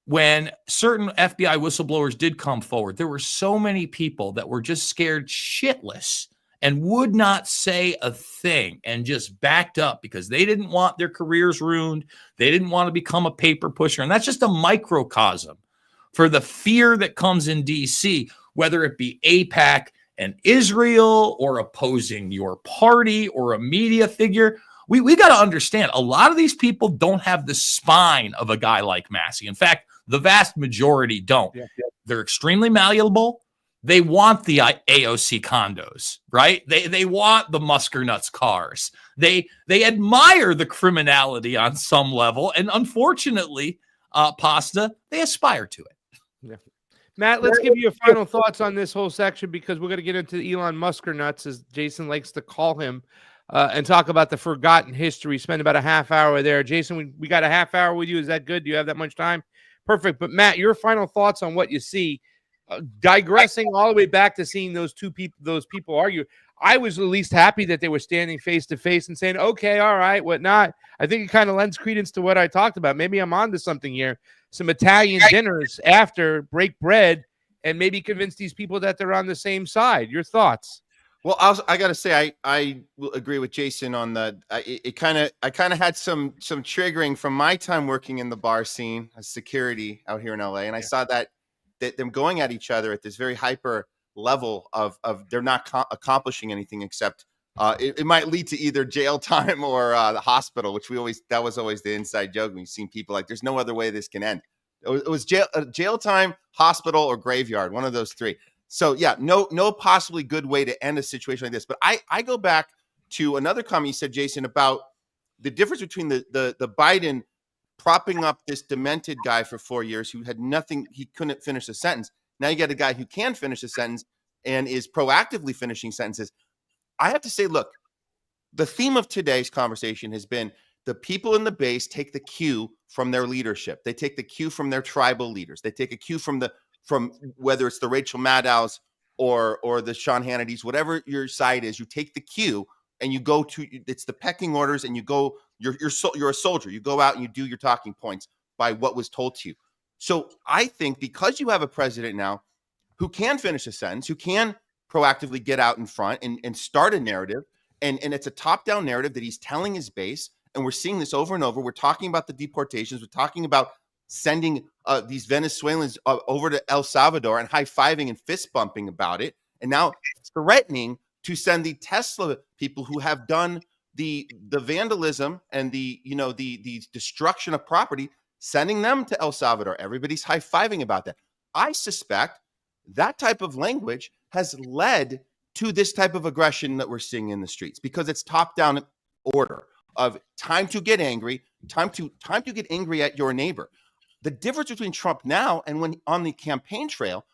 when certain FBI whistleblowers did come forward, there were so many people that were just scared shitless and would not say a thing and just backed up because they didn't want their careers ruined. They didn't want to become a paper pusher. And that's just a microcosm for the fear that comes in DC, whether it be AIPAC and Israel or opposing your party or a media figure. We got to understand a lot of these people don't have the spine of a guy like Massey. In fact, the vast majority don't. They're extremely malleable. They want the AOC condos, right? They want the Muskernuts cars. They admire the criminality on some level. And unfortunately, Pasta, they aspire to it. Yeah. Matt, let's give you your final thoughts on this whole section because we're going to get into Elon Muskernuts, as Jason likes to call him, and talk about the forgotten history. Spend about a half hour there. Jason, we got a half hour with you. Is that good? Do you have that much time? Perfect. But Matt, your final thoughts on what you see, digressing all the way back to seeing those people argue. I was at least happy that they were standing face to face and saying, okay, all right, whatnot. I think it kind of lends credence to what I talked about. Maybe I'm onto something here. Some Italian dinners after, break bread, and maybe convince these people that they're on the same side. Your thoughts? Well, I got to say, I will agree with Jason on the. I kind of had some triggering from my time working in the bar scene as security out here in LA, and I saw that them going at each other at this very hyper level of they're not accomplishing anything except it might lead to either jail time or the hospital, which that was always the inside joke. We've seen people like, there's no other way this can end. It was jail time, hospital, or graveyard, one of those three. So yeah, no possibly good way to end a situation like this. But I go back to another comment you said, Jason, about the difference between the Biden propping up this demented guy for 4 years who had nothing, he couldn't finish a sentence. Now you got a guy who can finish a sentence and is proactively finishing sentences. I have to say, look, the theme of today's conversation has been the people in the base take the cue from their leadership. They take the cue from their tribal leaders. They take a cue from whether it's the Rachel Maddow's or the Sean Hannity's, whatever your side is, you take the cue and you go to, it's the pecking orders, and you go, you're a soldier. You go out and you do your talking points by what was told to you. So I think because you have a president now who can finish a sentence, who can proactively get out in front and start a narrative, and it's a top-down narrative that he's telling his base, and we're seeing this over and over. We're talking about the deportations. We're talking about sending these Venezuelans over to El Salvador and high-fiving and fist-bumping about it, and now threatening to send the Tesla people who have done the vandalism and the destruction of property, sending them to El Salvador. Everybody's high-fiving about that. I suspect that type of language has led to this type of aggression that we're seeing in the streets, because it's top-down order of time to get angry, time to get angry at your neighbor. The difference between Trump now and when on the campaign trail,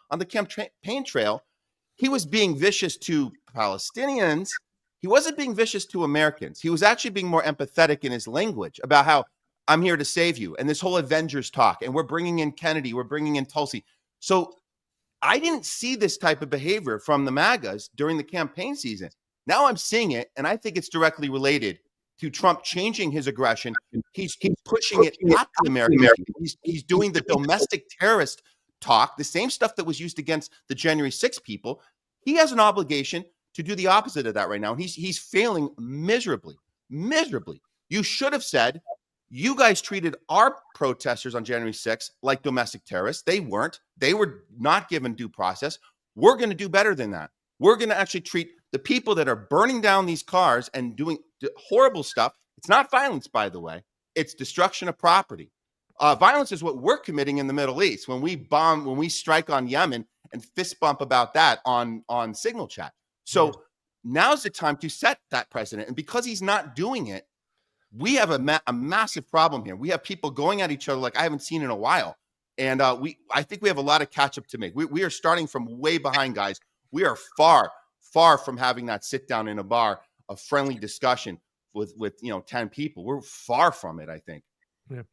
he was being vicious to Palestinians. He wasn't being vicious to Americans. He was actually being more empathetic in his language about how I'm here to save you, and this whole Avengers talk, and we're bringing in Kennedy, we're bringing in Tulsi. So I didn't see this type of behavior from the MAGAs during the campaign season. Now I'm seeing it, and I think it's directly related to Trump changing his aggression. He's pushing it at the Americans. He's doing the domestic terrorist talk, the same stuff that was used against the January 6th people. He has an obligation to do the opposite of that right now. And he's failing miserably. You should have said, you guys treated our protesters on January 6th like domestic terrorists. They weren't. They were not given due process. We're going to do better than that. We're going to actually treat the people that are burning down these cars and doing horrible stuff. It's not violence, by the way. It's destruction of property. Violence is what we're committing in the Middle East when we strike on Yemen and fist bump about that on Signal Chat. So now's the time to set that precedent. And because he's not doing it, we have a massive problem here. We have people going at each other like I haven't seen in a while. And I think we have a lot of catch up to make. We are starting from way behind, guys. We are far from having that sit down in a bar, a friendly discussion with 10 people. We're far from it, I think. Yeah.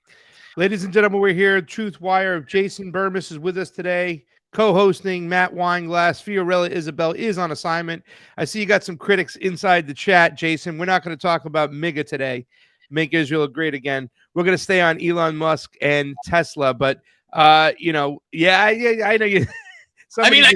Ladies and gentlemen, we're here. TruthWire. Jason Burmis is with us today, co-hosting. Matt Weinglass. Fiorella Isabel is on assignment. I see you got some critics inside the chat, Jason. We're not going to talk about MAGA today. Make Israel great again. We're going to stay on Elon Musk and Tesla, but I know you. I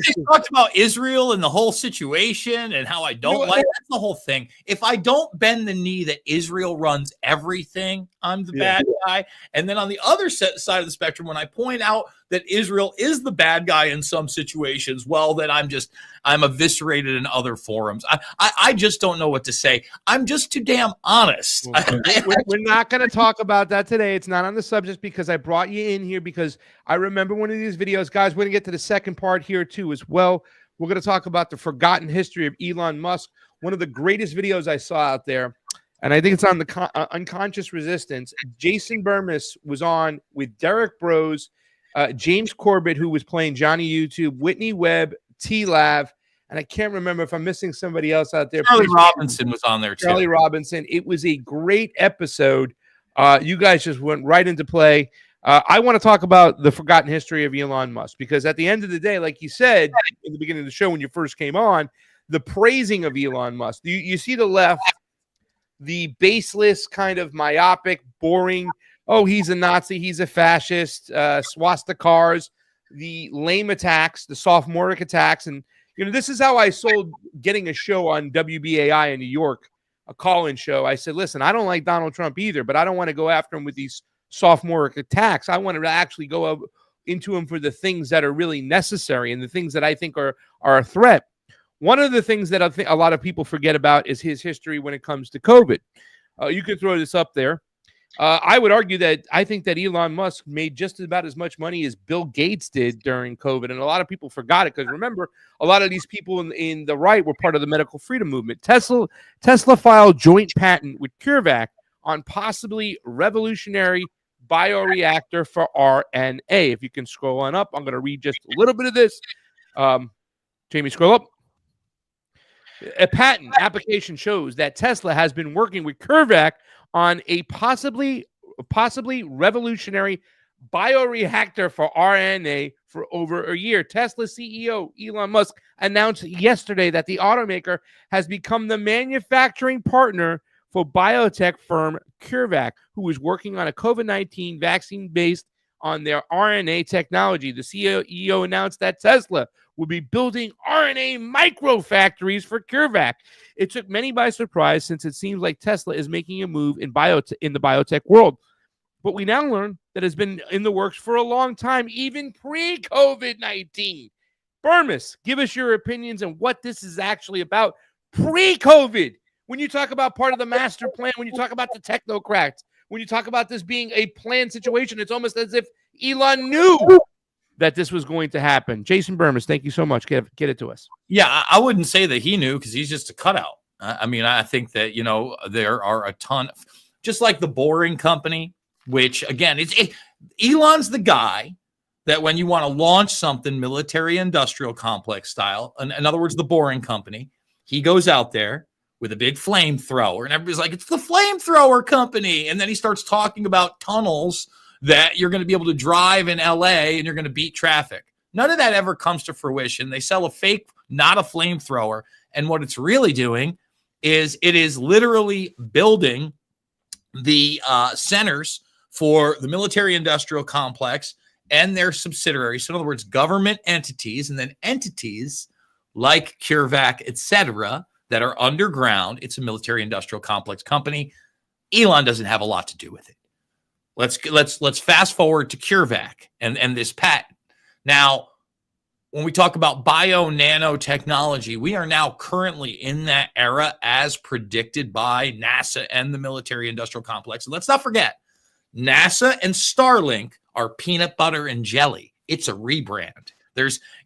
just talked about Israel and the whole situation and how I don't like that's the whole thing. If I don't bend the knee that Israel runs everything, I'm the bad guy. And then on the other side of the spectrum, when I point out that Israel is the bad guy in some situations, well, then I'm eviscerated in other forums. I just don't know what to say. I'm just too damn honest. We're not going to talk about that today. It's not on the subject because I brought you in here because I remember one of these videos. Guys, we're going to get to the second part here too as well. We're going to talk about the forgotten history of Elon Musk, one of the greatest videos I saw out there. And I think it's on the unconscious resistance. Jason Burmis was on with Derek Bros, James Corbett, who was playing Johnny YouTube, Whitney Webb, T-Lav, and I can't remember if I'm missing somebody else out there. Charlie Robinson was on there too. Charlie Robinson. It was a great episode. You guys just went right into play. I want to talk about the forgotten history of Elon Musk because at the end of the day, like you said in the beginning of the show when you first came on, the praising of Elon Musk. You see the left, the baseless, kind of myopic, boring, oh, he's a Nazi, he's a fascist, swastikars, the lame attacks, the sophomoric attacks. And, this is how I sold getting a show on WBAI in New York, a call-in show. I said, listen, I don't like Donald Trump either, but I don't want to go after him with these sophomoric attacks. I wanted to actually go into him for the things that are really necessary and the things that I think are a threat. One of the things that I think a lot of people forget about is his history when it comes to COVID. You can throw this up there. I would argue that I think that Elon Musk made just about as much money as Bill Gates did during COVID. And a lot of people forgot it because remember, a lot of these people in the right were part of the medical freedom movement. Tesla filed joint patent with CureVac on possibly revolutionary bioreactor for RNA. If you can scroll on up, I'm going to read just a little bit of this. Jayme, scroll up. A patent application shows that Tesla has been working with CureVac on a possibly revolutionary bioreactor for RNA for over a year. Tesla CEO Elon Musk announced yesterday that the automaker has become the manufacturing partner for biotech firm CureVac, who is working on a COVID-19 vaccine based on their RNA technology. The CEO announced that Tesla will be building RNA microfactories for CureVac. It took many by surprise since it seems like Tesla is making a move in the biotech world. But we now learn that it's been in the works for a long time, even pre-COVID-19. Burmis, give us your opinions on what this is actually about pre-COVID. When you talk about part of the master plan, when you talk about the technocrats, when you talk about this being a planned situation, it's almost as if Elon knew that this was going to happen. Jason Burmis, thank you so much. Get it to us. Yeah, I wouldn't say that he knew because he's just a cutout. I think that, there are a ton of, just like the Boring Company, which again, Elon's the guy that when you want to launch something military industrial complex style, in other words, the Boring Company, he goes out there with a big flamethrower and everybody's like, it's the flamethrower company. And then he starts talking about tunnels that you're going to be able to drive in LA and you're going to beat traffic. None of that ever comes to fruition. They sell a fake, not a flamethrower. And what it's really doing is it is literally building the centers for the military industrial complex and their subsidiaries. So in other words, government entities and then entities like CureVac, etc., that are underground. It's a military industrial complex company. Elon doesn't have a lot to do with it. Let's fast forward to CureVac and this patent. Now, when we talk about bio-nanotechnology, we are now currently in that era as predicted by NASA and the military industrial complex. And let's not forget, NASA and Starlink are peanut butter and jelly. It's a rebrand.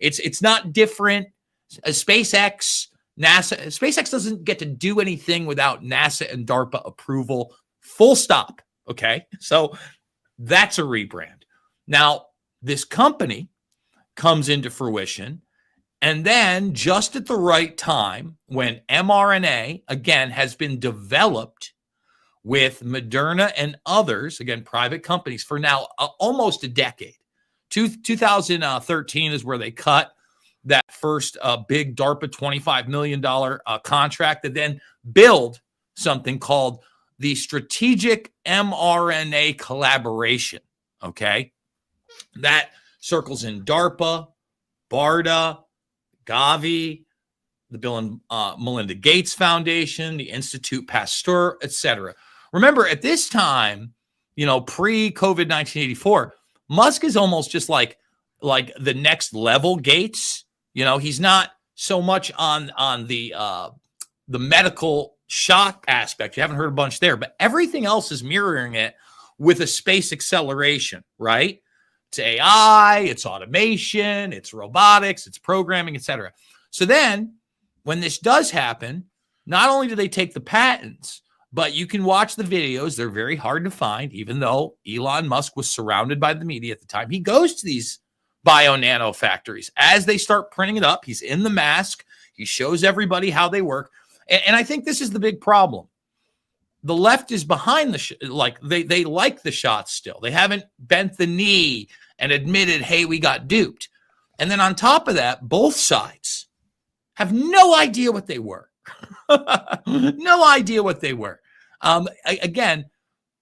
It's not different. SpaceX doesn't get to do anything without NASA and DARPA approval. Full stop. Okay. So that's a rebrand. Now, this company comes into fruition, and then just at the right time, when mRNA, again, has been developed with Moderna and others, again, private companies, for now almost a decade. 2013 is where they cut that first big DARPA $25 million contract to then build something called the Strategic mRNA Collaboration, okay? That circles in DARPA, BARDA, Gavi, the Bill and Melinda Gates Foundation, the Institut Pasteur, etc. Remember, at this time, pre-COVID 1984, Musk is almost just like the next level Gates. He's not so much on the medical shot aspect. You haven't heard a bunch there, but everything else is mirroring it with a space acceleration, right? It's AI, it's automation, it's robotics, it's programming, etc. So then when this does happen, not only do they take the patents, but you can watch the videos. They're very hard to find, even though Elon Musk was surrounded by the media at the time. He goes to these bio-nano factories. As they start printing it up, he's in the mask. He shows everybody how they work. And I think this is the big problem. The left is behind they like the shots still. They haven't bent the knee and admitted, hey, we got duped. And then on top of that, both sides have no idea what they were. No idea what they were. Again,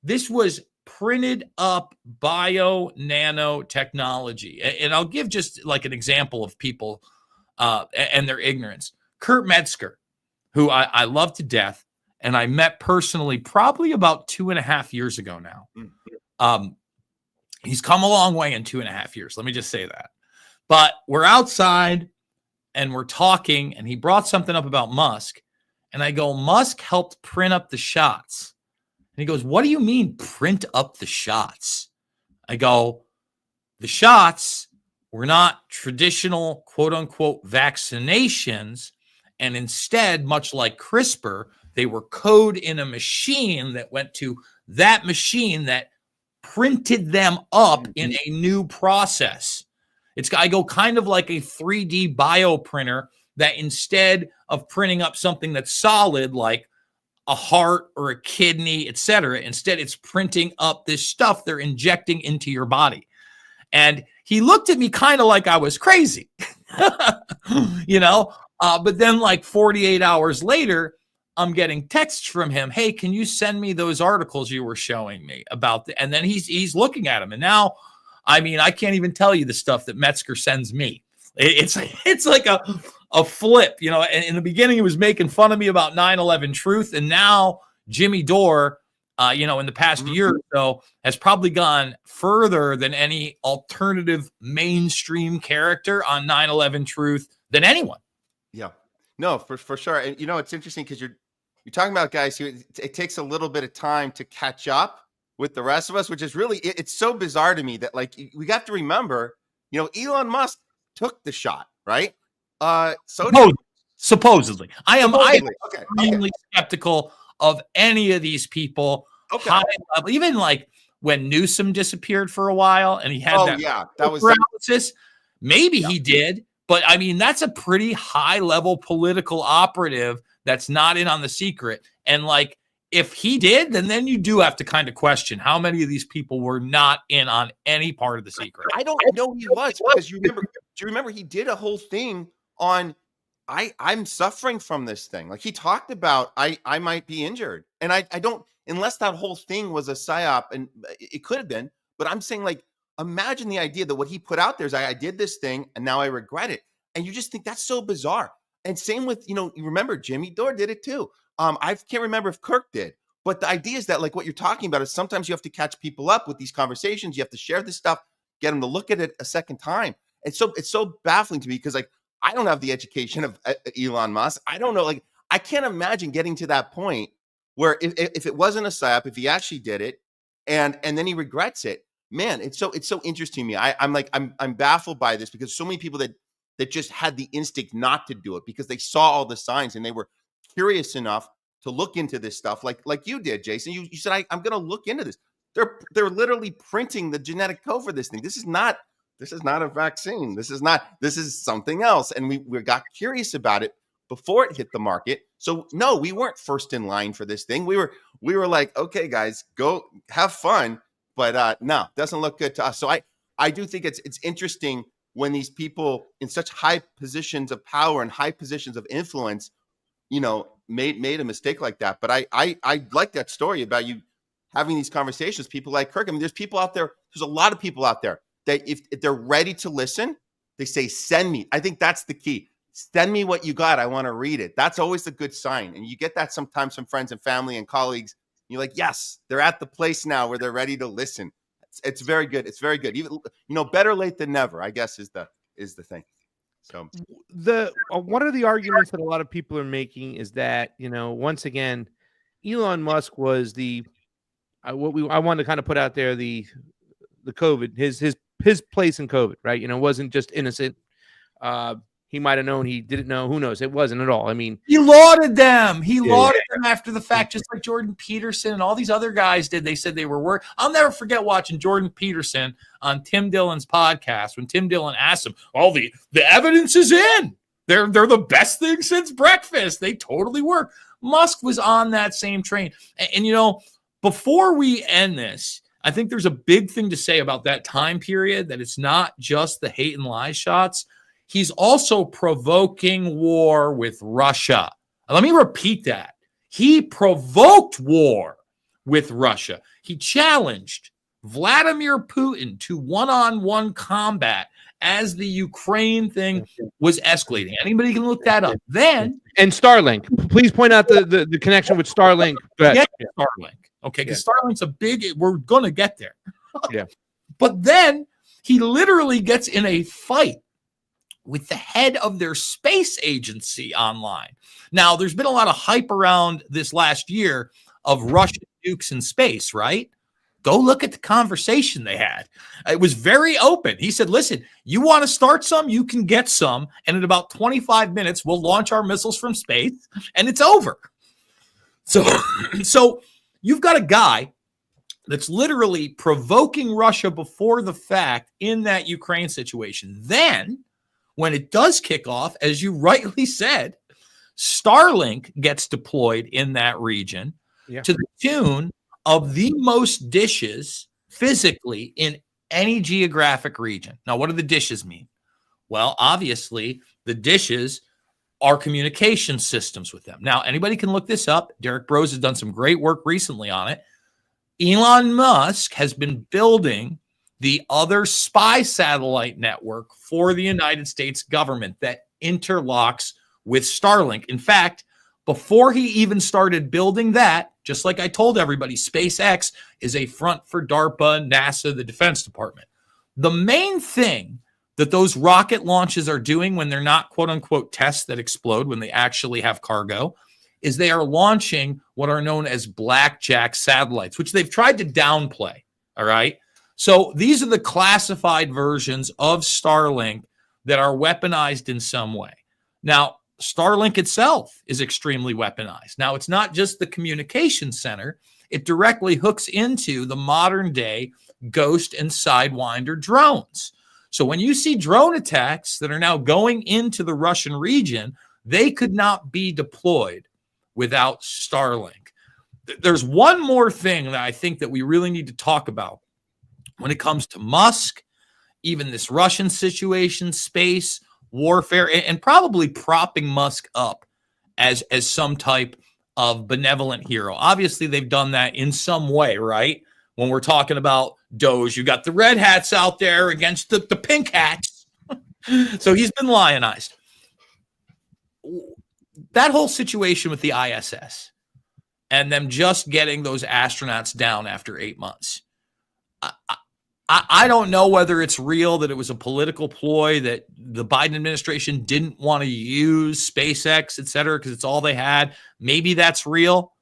this was printed up bio-nanotechnology. And I'll give just like an example of people and their ignorance. Kurt Metzger, who I love to death, and I met personally probably about 2.5 years ago now. He's come a long way in 2.5 years. Let me just say that. But we're outside and we're talking, and he brought something up about Musk. And I go, Musk helped print up the shots. And he goes, what do you mean print up the shots? I go, the shots were not traditional, quote unquote, vaccinations. And instead, much like CRISPR, they were code in a machine that went to that machine that printed them up in a new process. I go kind of like a 3D bioprinter that instead of printing up something that's solid, like a heart or a kidney, etc., instead it's printing up this stuff they're injecting into your body. And he looked at me kind of like I was crazy, but then like 48 hours later, I'm getting texts from him. Hey, can you send me those articles you were showing me about and then he's looking at them. And now, I can't even tell you the stuff that Metzger sends me. It's like a flip, and in the beginning, he was making fun of me about 9/11 Truth. And now Jimmy Dore, in the past year or so, has probably gone further than any alternative mainstream character on 9/11 Truth than anyone. Yeah, no, for sure. And it's interesting because you're talking about guys who it takes a little bit of time to catch up with the rest of us, which is really, it's so bizarre to me that we have to remember, Elon Musk took the shot, right? Supposedly. I am extremely skeptical of any of these people. Okay. Even like when Newsom disappeared for a while and he had that was paralysis. Maybe he did, but that's a pretty high level political operative that's not in on the secret. And if he did, then you do have to kind of question how many of these people were not in on any part of the secret. I don't know he was, because do you remember he did a whole thing on I'm suffering from this thing. Like he talked about I might be injured. And I don't, unless that whole thing was a psyop, and it could have been, but I'm saying imagine the idea that what he put out there is I did this thing and now I regret it. And you just think that's so bizarre. And same with, you remember Jimmy Dore did it too. I can't remember if Kirk did, but the idea is that like what you're talking about is sometimes you have to catch people up with these conversations. You have to share this stuff, get them to look at it a second time. And so it's so baffling to me because like, I don't have the education of Elon Musk. I don't know. Like, I can't imagine getting to that point where if it wasn't a psyop, if he actually did it and then he regrets it, man, it's so interesting to me. I'm baffled by this because so many people that just had the instinct not to do it because they saw all the signs and they were curious enough to look into this stuff like you did, Jason. You said, I'm going to look into this. They're literally printing the genetic code for this thing. This is not a vaccine. This is something else. And we got curious about it before it hit the market. So no, we weren't first in line for this thing. We were like, okay, guys, go have fun. But no, doesn't look good to us. So I do think it's interesting when these people in such high positions of power and high positions of influence, made a mistake like that. But I like that story about you having these conversations, people like Kirk. I mean, there's people out there. There's a lot of people out there that if they're ready to listen, they say, send me. I think that's the key. Send me what you got. I want to read it. That's always a good sign. And you get that sometimes from friends and family and colleagues. You're like, yes, they're at the place now where they're ready to listen. It's very good. It's very good. Even, better late than never, I guess is the thing. So one of the arguments that a lot of people are making is that, once again, Elon Musk was I wanted to kind of put out there the COVID, his place in COVID, right? Wasn't just innocent. He might have known, he didn't know, who knows? It wasn't at all. I mean, he lauded them. He lauded them after the fact, just like Jordan Peterson and all these other guys did. They said they were I'll never forget watching Jordan Peterson on Tim Dillon's podcast when Tim Dillon asked him, all the evidence is in. They're the best thing since breakfast. They totally work. Musk was on that same train. And before we end this, I think there's a big thing to say about that time period, that it's not just the hate and lie shots. He's also provoking war with Russia. Let me repeat that. He provoked war with Russia. He challenged Vladimir Putin to one-on-one combat as the Ukraine thing was escalating. Anybody can look that up. Then and Starlink. Please point out the connection with Starlink. Get Starlink. Okay, because Starlink's we're going to get there. Yeah. But then he literally gets in a fight with the head of their space agency online. Now, there's been a lot of hype around this last year of Russian nukes in space, right? Go look at the conversation they had. It was very open. He said, listen, you want to start some, you can get some. And in about 25 minutes, we'll launch our missiles from space and it's over. So you've got a guy that's literally provoking Russia before the fact in that Ukraine situation. Then, when it does kick off, as you rightly said, Starlink gets deployed in that region to the tune of the most dishes physically in any geographic region. Now, what do the dishes mean? Well, obviously, the dishes are communication systems with them. Now, anybody can look this up. Derek Bros has done some great work recently on it. Elon Musk has been building the other spy satellite network for the United States government that interlocks with Starlink. In fact, before he even started building that, just like I told everybody, SpaceX is a front for DARPA, NASA, the Defense Department. The main thing that those rocket launches are doing when they're not quote unquote tests that explode, when they actually have cargo, is they are launching what are known as blackjack satellites, which they've tried to downplay. All right. So these are the classified versions of Starlink that are weaponized in some way. Now, Starlink itself is extremely weaponized. Now, it's not just the communication center. It directly hooks into the modern day Ghost and Sidewinder drones. So when you see drone attacks that are now going into the Russian region, they could not be deployed without Starlink. There's one more thing that I think that we really need to talk about when it comes to Musk, even this Russian situation, space, warfare, and probably propping Musk up as some type of benevolent hero. Obviously, they've done that in some way, right? When we're talking about Doge, you got the red hats out there against the pink hats. So he's been lionized. That whole situation with the ISS and them just getting those astronauts down after 8 months. I don't know whether it's real that it was a political ploy that the Biden administration didn't want to use SpaceX, et cetera, because it's all they had. Maybe that's real.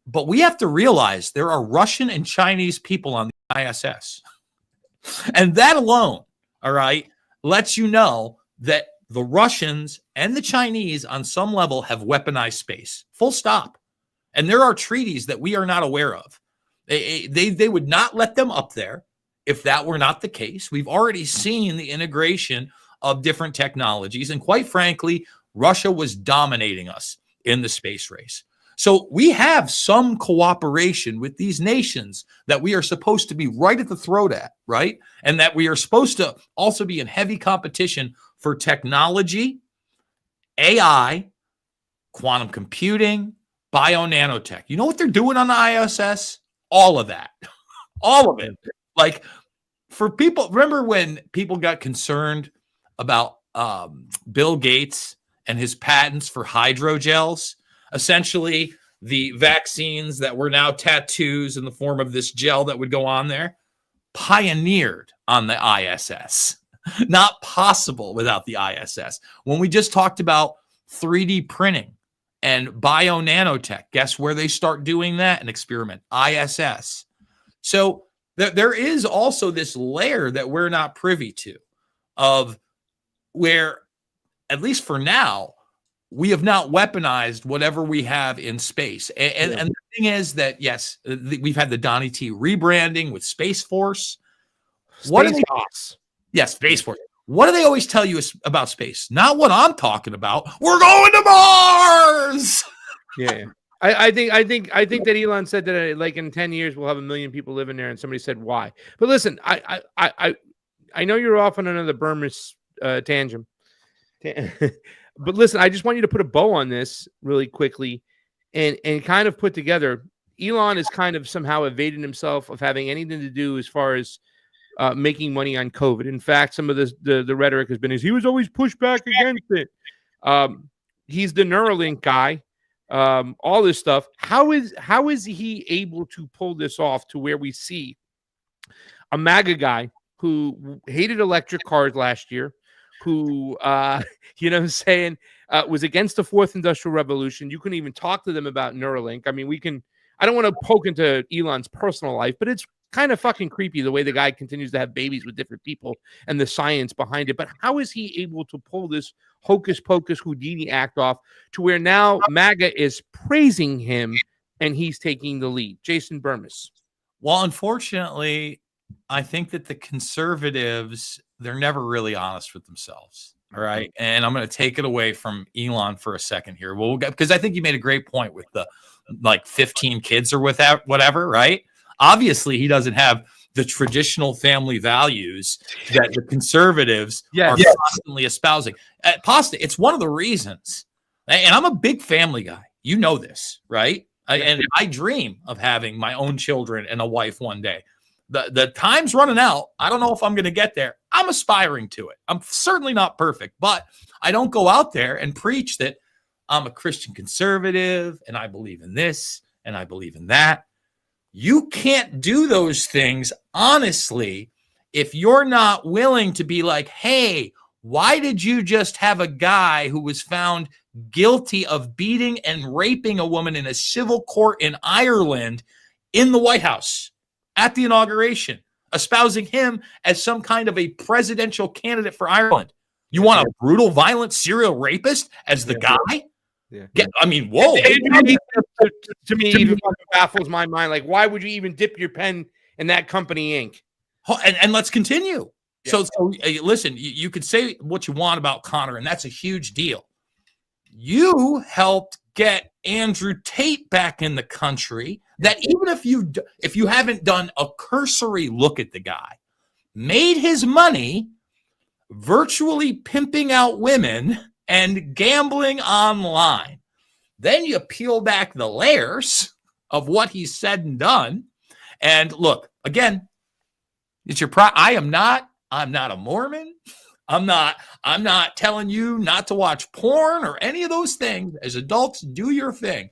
But we have to realize there are Russian and Chinese people on the ISS. And that alone, all right, lets you know that the Russians and the Chinese on some level have weaponized space. Full stop. And there are treaties that we are not aware of. They would not let them up there if that were not the case. We've already seen the integration of different technologies. And quite frankly, Russia was dominating us in the space race. So we have some cooperation with these nations that we are supposed to be right at the throat at, right? And that we are supposed to also be in heavy competition for technology, AI, quantum computing, bio-nanotech. You know what they're doing on the ISS? All of that. All of it. Like, for people, remember when people got concerned about Bill Gates and his patents for hydrogels? Essentially, the vaccines that were now tattoos in the form of this gel that would go on there, pioneered on the ISS. Not possible without the ISS. When we just talked about 3D printing and bio-nanotech, guess where they start doing that? An experiment, ISS. So there is also this layer that we're not privy to of where, at least for now, we have not weaponized whatever we have in space. And the thing is that, yes, we've had the Donnie T rebranding with Space Force. Space Force. Yes, Space Force. What do they always tell you about space? Not what I'm talking about. We're going to Mars. Yeah. I think that Elon said that like in 10 years we'll have 1 million people living there, and somebody said why. But listen, I know you're off on another Burmese tangent. But listen, I just want you to put a bow on this really quickly and kind of put together. Elon is kind of somehow evading himself of having anything to do as far as making money on COVID. In fact, some of the rhetoric has been he was always pushed back against it. He's the Neuralink guy. All this stuff. How is he able to pull this off to where we see a MAGA guy who hated electric cars last year, who was against the fourth industrial revolution? You couldn't even talk to them about Neuralink. I mean, I don't want to poke into Elon's personal life, but it's kind of fucking creepy the way the guy continues to have babies with different people and the science behind it. But how is he able to pull this hocus pocus Houdini act off to where now MAGA is praising him and he's taking the lead? Jason Burmis. Well, unfortunately, I think that the conservatives, they're never really honest with themselves. All right. And I'm going to take it away from Elon for a second here. Well, because I think you made a great point with the 15 kids or whatever, right? Obviously, he doesn't have the traditional family values that the conservatives are constantly espousing. Pasta, it's one of the reasons, and I'm a big family guy. You know this, right? And I dream of having my own children and a wife one day. The time's running out. I don't know if I'm going to get there. I'm aspiring to it. I'm certainly not perfect, but I don't go out there and preach that I'm a Christian conservative and I believe in this and I believe in that. You can't do those things, honestly, if you're not willing to be like, hey, why did you just have a guy who was found guilty of beating and raping a woman in a civil court in Ireland in the White House at the inauguration, espousing him as some kind of a presidential candidate for Ireland? You want a brutal, violent serial rapist as the guy? Yeah. I mean, whoa. To me, even baffles my mind. Like, why would you even dip your pen in that company ink? And let's continue. Yeah. So listen, you could say what you want about Connor, and that's a huge deal. You helped get Andrew Tate back in the country. That even if you haven't done a cursory look at the guy, made his money virtually pimping out women and gambling online. Then you peel back the layers of what he said and done. And look, again, it's your I'm not a Mormon. I'm not telling you not to watch porn or any of those things. As adults, do your thing.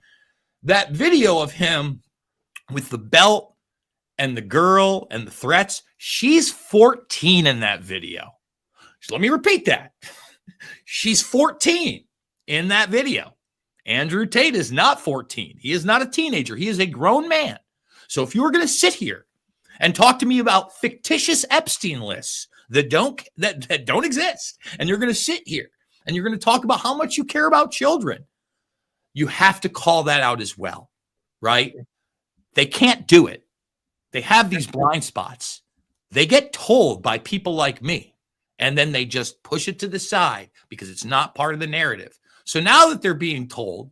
That video of him with the belt and the girl and the threats, she's 14 in that video. So let me repeat that. She's 14 in that video. Andrew Tate is not 14. He is not a teenager. He is a grown man. So if you were going to sit here and talk to me about fictitious Epstein lists that don't exist, and you're going to sit here and you're going to talk about how much you care about children, you have to call that out as well, right? They can't do it. They have these blind spots. They get told by people like me, and then they just push it to the side because it's not part of the narrative. So now that they're being told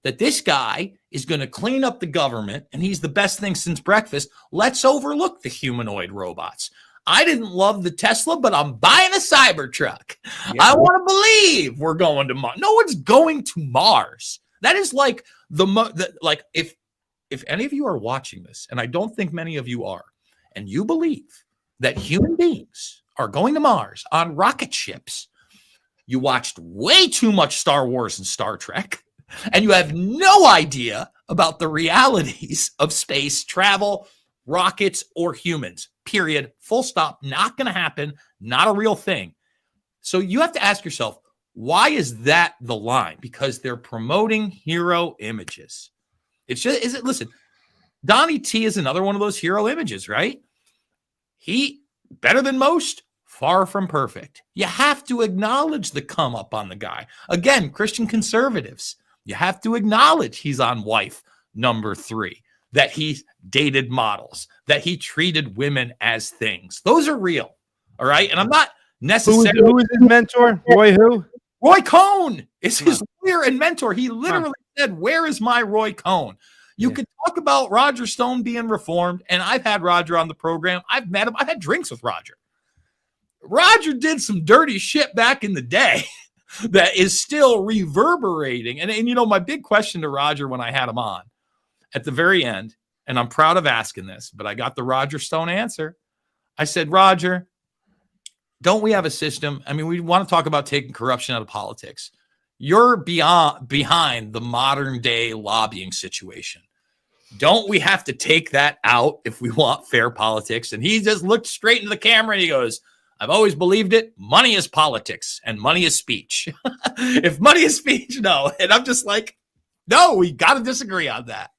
that this guy is going to clean up the government and he's the best thing since breakfast, let's overlook the humanoid robots. I didn't love the Tesla, but I'm buying a Cybertruck. Yeah. I want to believe we're going to Mars. No one's going to Mars. That is like if any of you are watching this, and I don't think many of you are, and you believe that human beings are going to Mars on rocket ships, you watched way too much Star Wars and Star Trek, and you have no idea about the realities of space travel, rockets, or humans. Period. Full stop. Not going to happen. Not a real thing. So you have to ask yourself, why is that the line? Because they're promoting hero images. It's just, listen, Donnie T is another one of those hero images, right? He, better than most, far from perfect. You have to acknowledge the come up on the guy. Again, Christian conservatives, you have to acknowledge he's on wife number 3, that he dated models, that he treated women as things. Those are real. All right. And I'm not necessarily. Who is his mentor? Roy who? Roy Cohn is his lawyer and mentor. He literally said, "Where is my Roy Cohn?" You could talk about Roger Stone being reformed, and I've had Roger on the program. I've met him. I've had drinks with Roger. Roger did some dirty shit back in the day that is still reverberating. And you know, my big question to Roger when I had him on at the very end, and I'm proud of asking this, but I got the Roger Stone answer. I said, Roger, don't we have a system? I mean, we want to talk about taking corruption out of politics. You're behind the modern day lobbying situation. Don't we have to take that out if we want fair politics? And he just looked straight into the camera and he goes, I've always believed it. Money is politics and money is speech. If money is speech, no. And I'm just like, no, we got to disagree on that.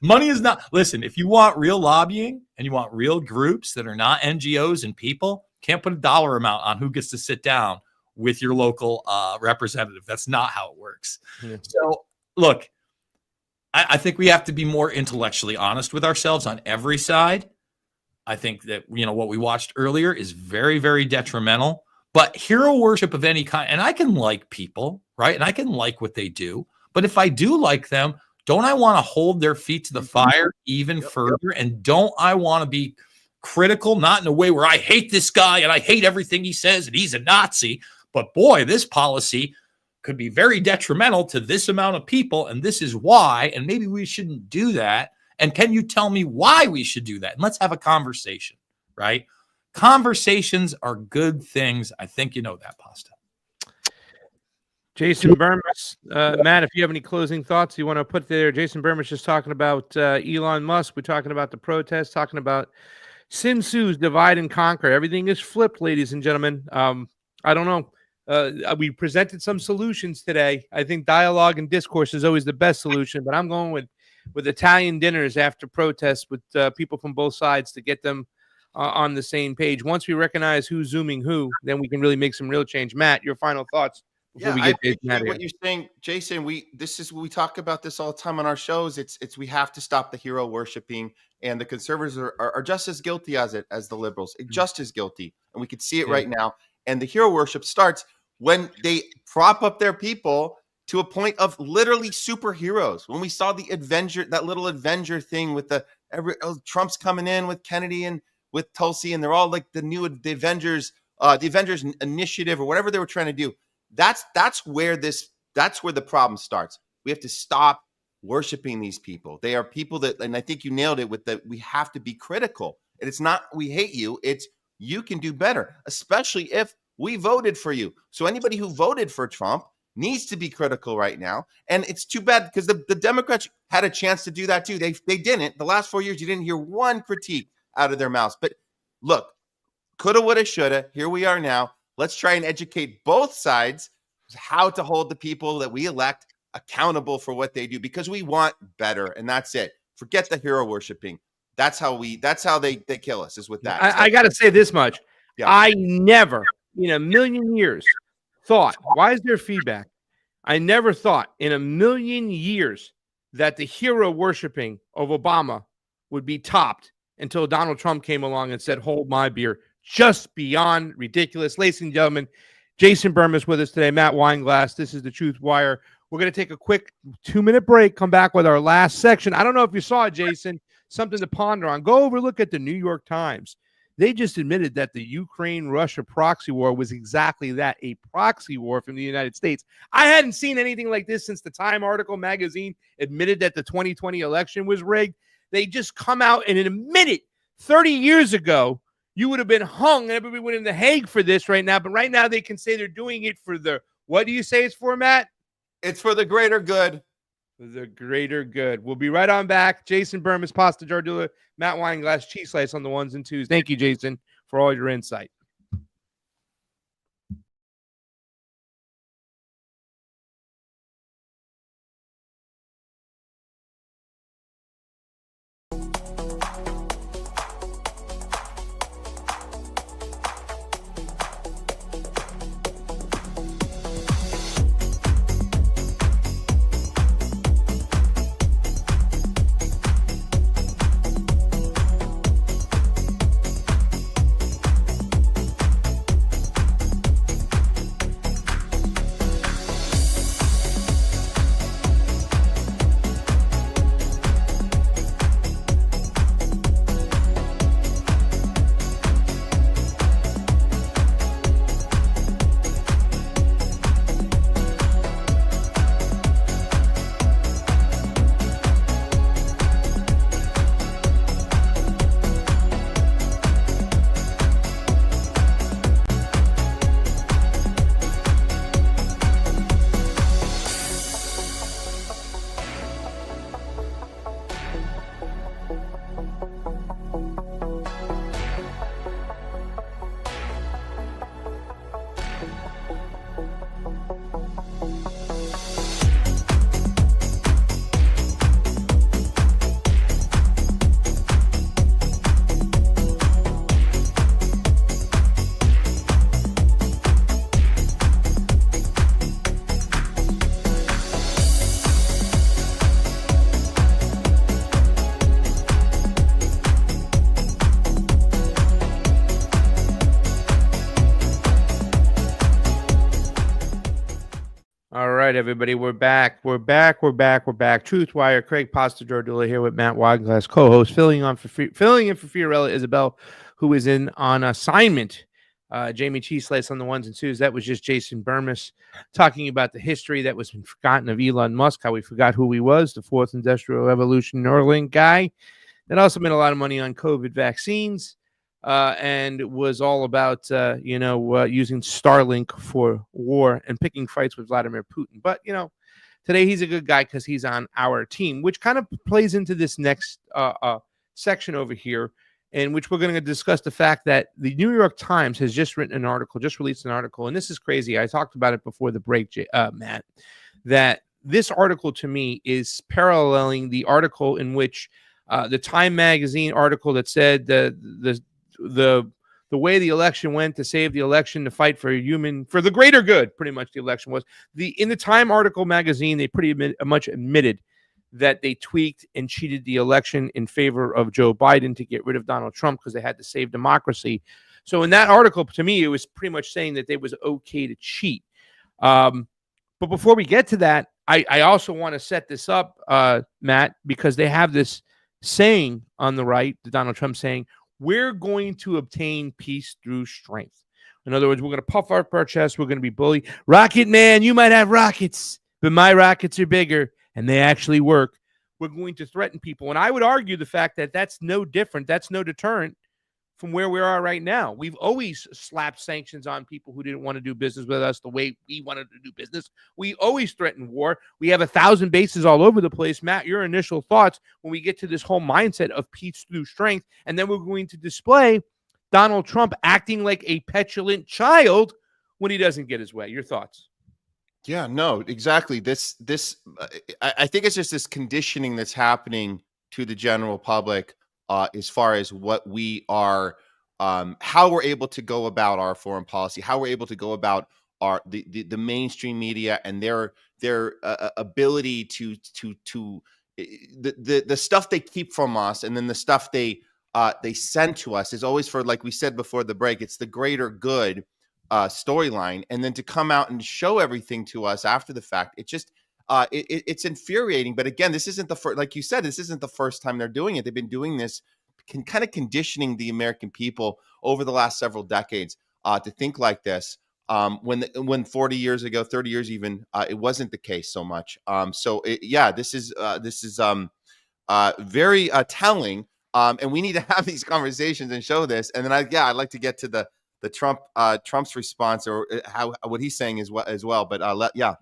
Money is not. Listen, if you want real lobbying and you want real groups that are not NGOs and people, can't put a dollar amount on who gets to sit down with your local representative. That's not how it works. Yeah. So look, I think we have to be more intellectually honest with ourselves on every side. I think that, you know, what we watched earlier is very, very detrimental, but hero worship of any kind, and I can like people, right? And I can like what they do, but if I do like them, don't I want to hold their feet to the fire even further? And don't I want to be critical, not in a way where I hate this guy and I hate everything he says and he's a Nazi, but boy, this policy could be very detrimental to this amount of people, and this is why, and maybe we shouldn't do that. And can you tell me why we should do that? And let's have a conversation, right? Conversations are good things. I think you know that, Pasta. Jason Burmis, Matt, if you have any closing thoughts you want to put there. Jason Burmis just talking about Elon Musk. We're talking about the protests, talking about Sun Tzu's divide and conquer. Everything is flipped, ladies and gentlemen. I don't know. We presented some solutions today. I think dialogue and discourse is always the best solution, but I'm going with Italian dinners after protests with people from both sides to get them on the same page. Once we recognize who's zooming who, then we can really make some real change. Matt, your final thoughts before we get Jason out of here. What you're saying, Jason, we talk about this all the time on our shows. It's we have to stop the hero worshiping, and the conservatives are just as guilty as the liberals, just as guilty, and we can see it right now. And the hero worship starts when they prop up their people to a point of literally superheroes. When we saw the Avenger, that little Avenger thing with Trump's coming in with Kennedy and with Tulsi, and they're all like the Avengers initiative or whatever they were trying to do. That's where the problem starts. We have to stop worshiping these people. They are people that, and I think you nailed it with that. We have to be critical. And it's not we hate you. It's you can do better, especially if We voted for you. So anybody who voted for Trump needs to be critical right now. And it's too bad because the Democrats had a chance to do that too. They didn't. The last 4 years, you didn't hear one critique out of their mouths. But look, coulda, woulda, shoulda. Here we are now. Let's try and educate both sides how to hold the people that we elect accountable for what they do, because we want better. And that's it. Forget the hero worshiping. That's how they kill us, is with that. I got to say this much. Yeah. I never in a million years thought, why is there feedback? I never thought in a million years that the hero worshiping of Obama would be topped until Donald Trump came along and said, hold my beer. Just beyond ridiculous. Ladies and gentlemen, Jason Burmis with us today, Matt Weinglass. This is the Truth Wire. We're going to take a quick 2-minute break, come back with our last section. I don't know if you saw it, Jason, something to ponder on. Go over, look at the New York Times. They just admitted that the Ukraine-Russia proxy war was exactly that, a proxy war from the United States. I hadn't seen anything like this since the Time article magazine admitted that the 2020 election was rigged. They just come out and admit it. 30 years ago, you would have been hung and everybody would in The Hague for this right now. But right now they can say they're doing it for the, what do you say it's for, Matt? It's for the greater good. The greater good. We'll be right on back. Jason Burmis, Pasta Jardula, Matt Weinglass, CheeseSlice on the ones and twos. Thank you, Jason, for all your insight. All right, everybody, we're back. We're back. Truth Wire, Craig Pasta Jardula here with Matt Weinglass, co-host, filling in for Fiorella Isabel, who is on assignment. Jayme CheeseSlice on the ones and twos. That was just Jason Burmis talking about the history that was forgotten of Elon Musk, how we forgot who he was, the fourth industrial revolution Neuralink guy that also made a lot of money on COVID vaccines. And was all about, using Starlink for war and picking fights with Vladimir Putin. But, today he's a good guy because he's on our team, which kind of plays into this next section over here, in which we're going to discuss the fact that the New York Times has just released an article, and this is crazy. I talked about it before the break, Matt, that this article to me is paralleling the article in which the Time magazine article that said the way the election went to save the election, to fight for the greater good, pretty much the election was. In the Time article magazine, they pretty much admitted that they tweaked and cheated the election in favor of Joe Biden to get rid of Donald Trump because they had to save democracy. So in that article, to me, it was pretty much saying that it was okay to cheat. But before we get to that, I also want to set this up, Matt, because they have this saying on the right, the Donald Trump saying, we're going to obtain peace through strength. In other words, we're going to puff up our chest. We're going to be bullied. Rocket man, you might have rockets, but my rockets are bigger and they actually work. We're going to threaten people. And I would argue the fact that that's no different. That's no deterrent from where we are right now. We've always slapped sanctions on people who didn't want to do business with us the way we wanted to do business. We always threatened war. We have 1,000 bases all over the place. Matt, your initial thoughts when we get to this whole mindset of peace through strength, and then we're going to display Donald Trump acting like a petulant child when he doesn't get his way. Your thoughts? Yeah, no, exactly. I think it's just this conditioning that's happening to the general public as far as what we are, how we're able to go about our foreign policy, how we're able to go about the mainstream media and their ability to the stuff they keep from us, and then the stuff they send to us is always for, like we said before the break, it's the greater good storyline, and then to come out and show everything to us after the fact, it just it's infuriating. But again, this isn't the first, like you said, this isn't the first time they're doing it. They've been doing this, kind of conditioning the American people over the last several decades to think like this. When 40 years ago, 30 years even, it wasn't the case so much. This is very telling. And we need to have these conversations and show this. And then I'd like to get to the Trump's response, or what he's saying as well. But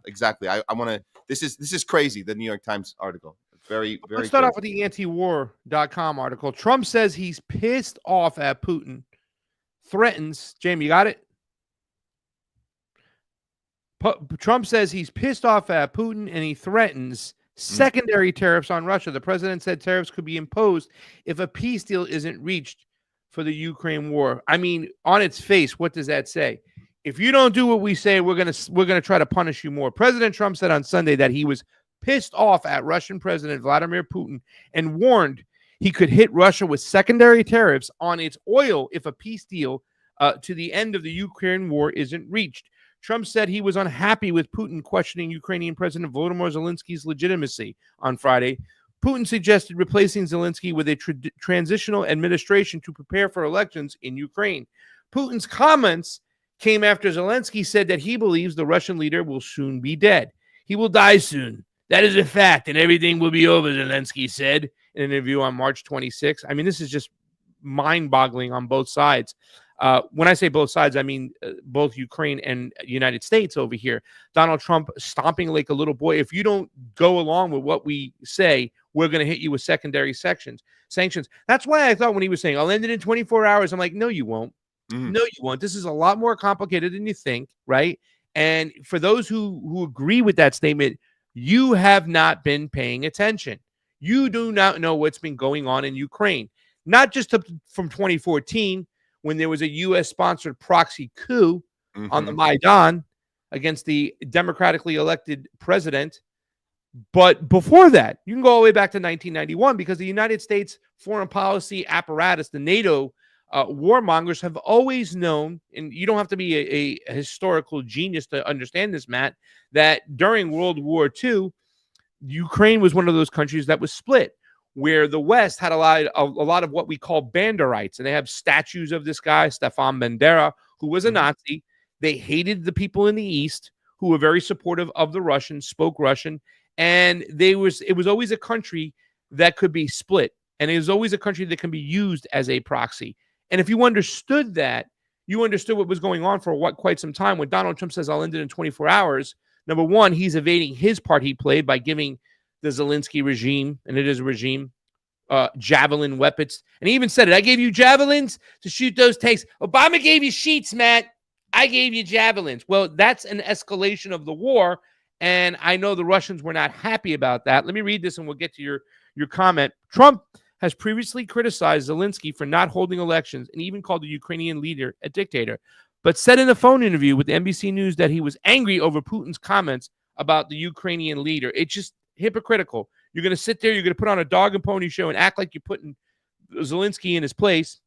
exactly. I want to. This is crazy. The New York Times article. Very, very. Let's start crazy. off with the antiwar.com article. Trump says he's pissed off at Putin. Threatens. Jayme, you got it? Trump says he's pissed off at Putin and he threatens secondary tariffs on Russia. The president said tariffs could be imposed if a peace deal isn't reached for the Ukraine war. I mean, on its face, what does that say? If you don't do what we say, we're gonna try to punish you more. President Trump said on Sunday that he was pissed off at Russian President Vladimir Putin and warned he could hit Russia with secondary tariffs on its oil if a peace deal to the end of the Ukraine war isn't reached. Trump said he was unhappy with Putin questioning Ukrainian President Volodymyr Zelensky's legitimacy on Friday. Putin suggested replacing Zelensky with a transitional administration to prepare for elections in Ukraine. Putin's comments came after Zelensky said that he believes the Russian leader will soon be dead. He will die soon. That is a fact, and everything will be over, Zelensky said in an interview on March 26. I mean, this is just mind-boggling on both sides. When I say both sides, I mean both Ukraine and United States over here. Donald Trump stomping like a little boy. If you don't go along with what we say, we're going to hit you with secondary sanctions. That's why I thought when he was saying, I'll end it in 24 hours, I'm like, no, you won't. Mm-hmm. No, you won't. This is a lot more complicated than you think, right? And for those who agree with that statement, you have not been paying attention. You do not know what's been going on in Ukraine. Not just from 2014, when there was a U.S.-sponsored proxy coup on the Maidan against the democratically elected president. But before that, you can go all the way back to 1991, because the United States foreign policy apparatus, the NATO warmongers, have always known, and you don't have to be a historical genius to understand this, Matt, that during World War II, Ukraine was one of those countries that was split, where the West had a lot of what we call Banderites. And they have statues of this guy, Stefan Bandera, who was a Nazi. They hated the people in the East, who were very supportive of the Russians, spoke Russian. And it was always a country that could be split. And it was always a country that can be used as a proxy. And if you understood that, you understood what was going on for quite some time. When Donald Trump says, I'll end it in 24 hours, number one, he's evading his part he played by giving the Zelensky regime, and it is a regime, javelin weapons. And he even said it. I gave you javelins to shoot those tanks. Obama gave you sheets, Matt. I gave you javelins. Well, that's an escalation of the war. And I know the Russians were not happy about that. Let me read this and we'll get to your comment. Trump has previously criticized Zelensky for not holding elections and even called the Ukrainian leader a dictator, but said in a phone interview with NBC News that he was angry over Putin's comments about the Ukrainian leader. It's just hypocritical. You're going to sit there, you're going to put on a dog and pony show and act like you're putting Zelensky in his place.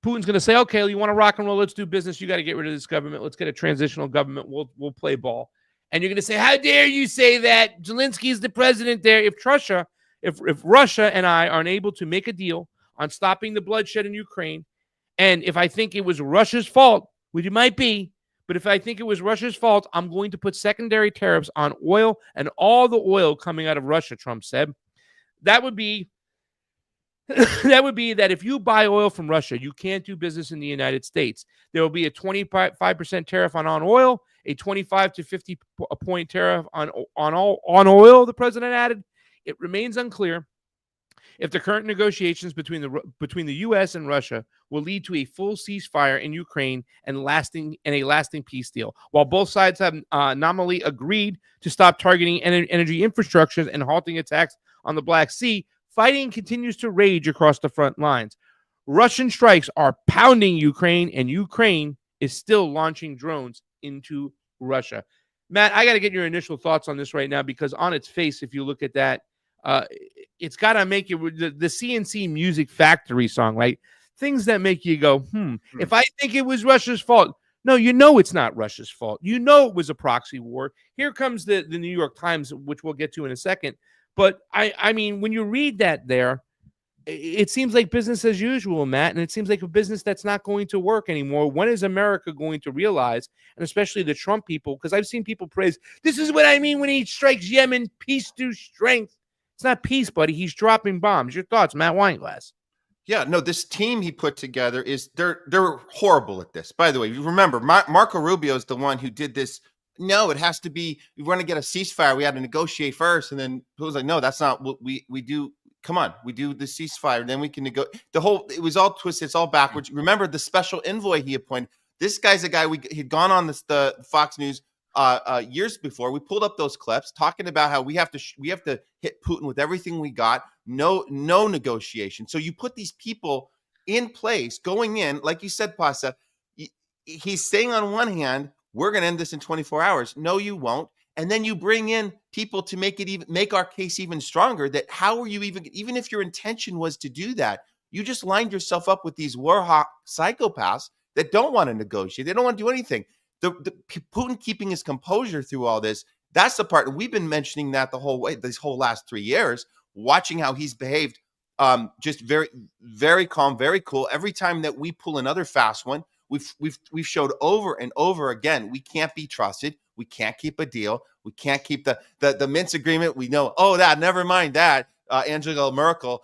Putin's going to say, okay, you want to rock and roll, let's do business. You got to get rid of this government. Let's get a transitional government. We'll play ball. And you're going to say, how dare you say that? Zelensky is the president there. If Russia and I are unable to make a deal on stopping the bloodshed in Ukraine, and if I think it was Russia's fault, which it might be, but if I think it was Russia's fault, I'm going to put secondary tariffs on oil and all the oil coming out of Russia, Trump said. That would be that would be that if you buy oil from Russia, you can't do business in the United States. There will be a 25% tariff on oil, a 25 to 50 point tariff on oil, the president added. It remains unclear if the current negotiations between the U.S. and Russia will lead to a full ceasefire in Ukraine and a lasting peace deal. While both sides have nominally agreed to stop targeting energy infrastructures and halting attacks on the Black Sea, fighting continues to rage across the front lines. Russian strikes are pounding Ukraine, and Ukraine is still launching drones into Russia. Matt, I got to get your initial thoughts on this right now, because on its face, if you look at that, it's got to make you the CNC Music Factory song, right? Things that make you go, if I think it was Russia's fault. No, you know it's not Russia's fault. You know it was a proxy war. Here comes the New York Times, which we'll get to in a second. But I mean, when you read that there, it seems like business as usual, Matt, and it seems like a business that's not going to work anymore. When is America going to realize, and especially the Trump people, because I've seen people praise, this is what I mean when he strikes Yemen, peace through strength. It's not peace, buddy. He's dropping bombs. Your thoughts, Matt Weinglass? Yeah, no, this team he put together they're horrible at this. By the way, you remember, Marco Rubio is the one who did this. No, it has to be, we want to get a ceasefire. We had to negotiate first. And then it was like, no, that's not what we do. Come on, we do the ceasefire. Then we can negotiate. It was all twisted. It's all backwards. Remember the special envoy he appointed. This guy's a guy he'd gone on the Fox News years before. We pulled up those clips talking about how we have to hit Putin with everything we got. No negotiation. So you put these people in place going in, like you said, Pasa, he's saying on one hand, we're going to end this in 24 hours. No, you won't. And then you bring in people to make our case even stronger. That how are you even if your intention was to do that, you just lined yourself up with these war hawk psychopaths that don't want to negotiate. They don't want to do anything. The Putin keeping his composure through all this, that's the part. We've been mentioning that the whole way, this whole last 3 years, watching how he's behaved, just very, very calm, very cool. Every time that we pull another fast one, we've showed over and over again, we can't be trusted. We can't keep a deal. We can't keep the Minsk agreement. We know, never mind that. Angela Merkel,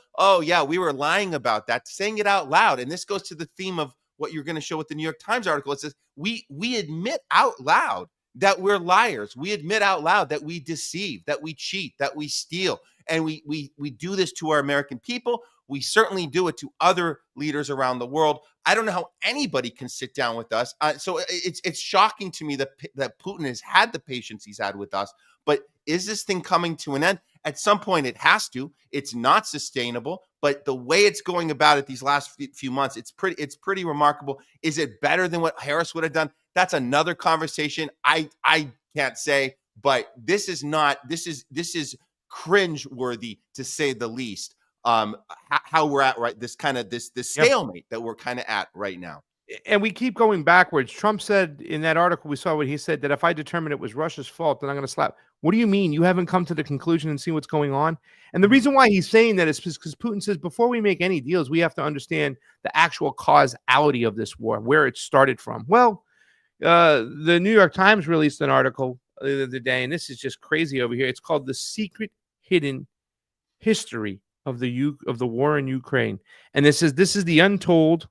we were lying about that, saying it out loud. And this goes to the theme of what you're going to show with the New York Times article. It says, we admit out loud that we're liars. We admit out loud that we deceive, that we cheat, that we steal. And we do this to our American people. We certainly do it to other leaders around the world. I don't know how anybody can sit down with us. So it's shocking to me that Putin has had the patience he's had with us. But is this thing coming to an end? At some point, it has to. It's not sustainable. But the way it's going about it these last few months, it's pretty remarkable. Is it better than what Harris would have done? That's another conversation. I can't say. But this is cringe-worthy, to say the least. How we're at right this stalemate that we're kind of at right now. And we keep going backwards. Trump said in that article, we saw what he said, that if I determine it was Russia's fault, then I'm going to slap. What do you mean? You haven't come to the conclusion and see what's going on? And the reason why he's saying that is because Putin says, before we make any deals, we have to understand the actual causality of this war, where it started from. Well, the New York Times released an article the other day, and this is just crazy over here. It's called "The Secret Hidden History of the war in Ukraine," and this is the untold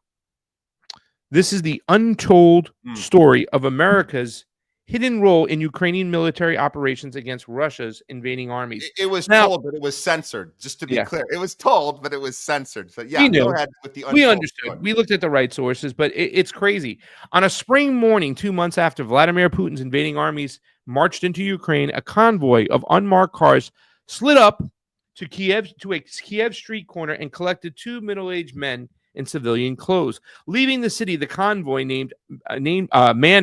story of America's hidden role in Ukrainian military operations against Russia's invading armies. It was told, but it was censored. Just to be clear, it was told, but it was censored. So we knew. Go ahead with the we understood. Story. We looked at the right sources, but it's crazy. On a spring morning, 2 months after Vladimir Putin's invading armies marched into Ukraine, a convoy of unmarked cars slid up to a Kiev street corner and collected 2 middle-aged men in civilian clothes. Leaving the city, the convoy manned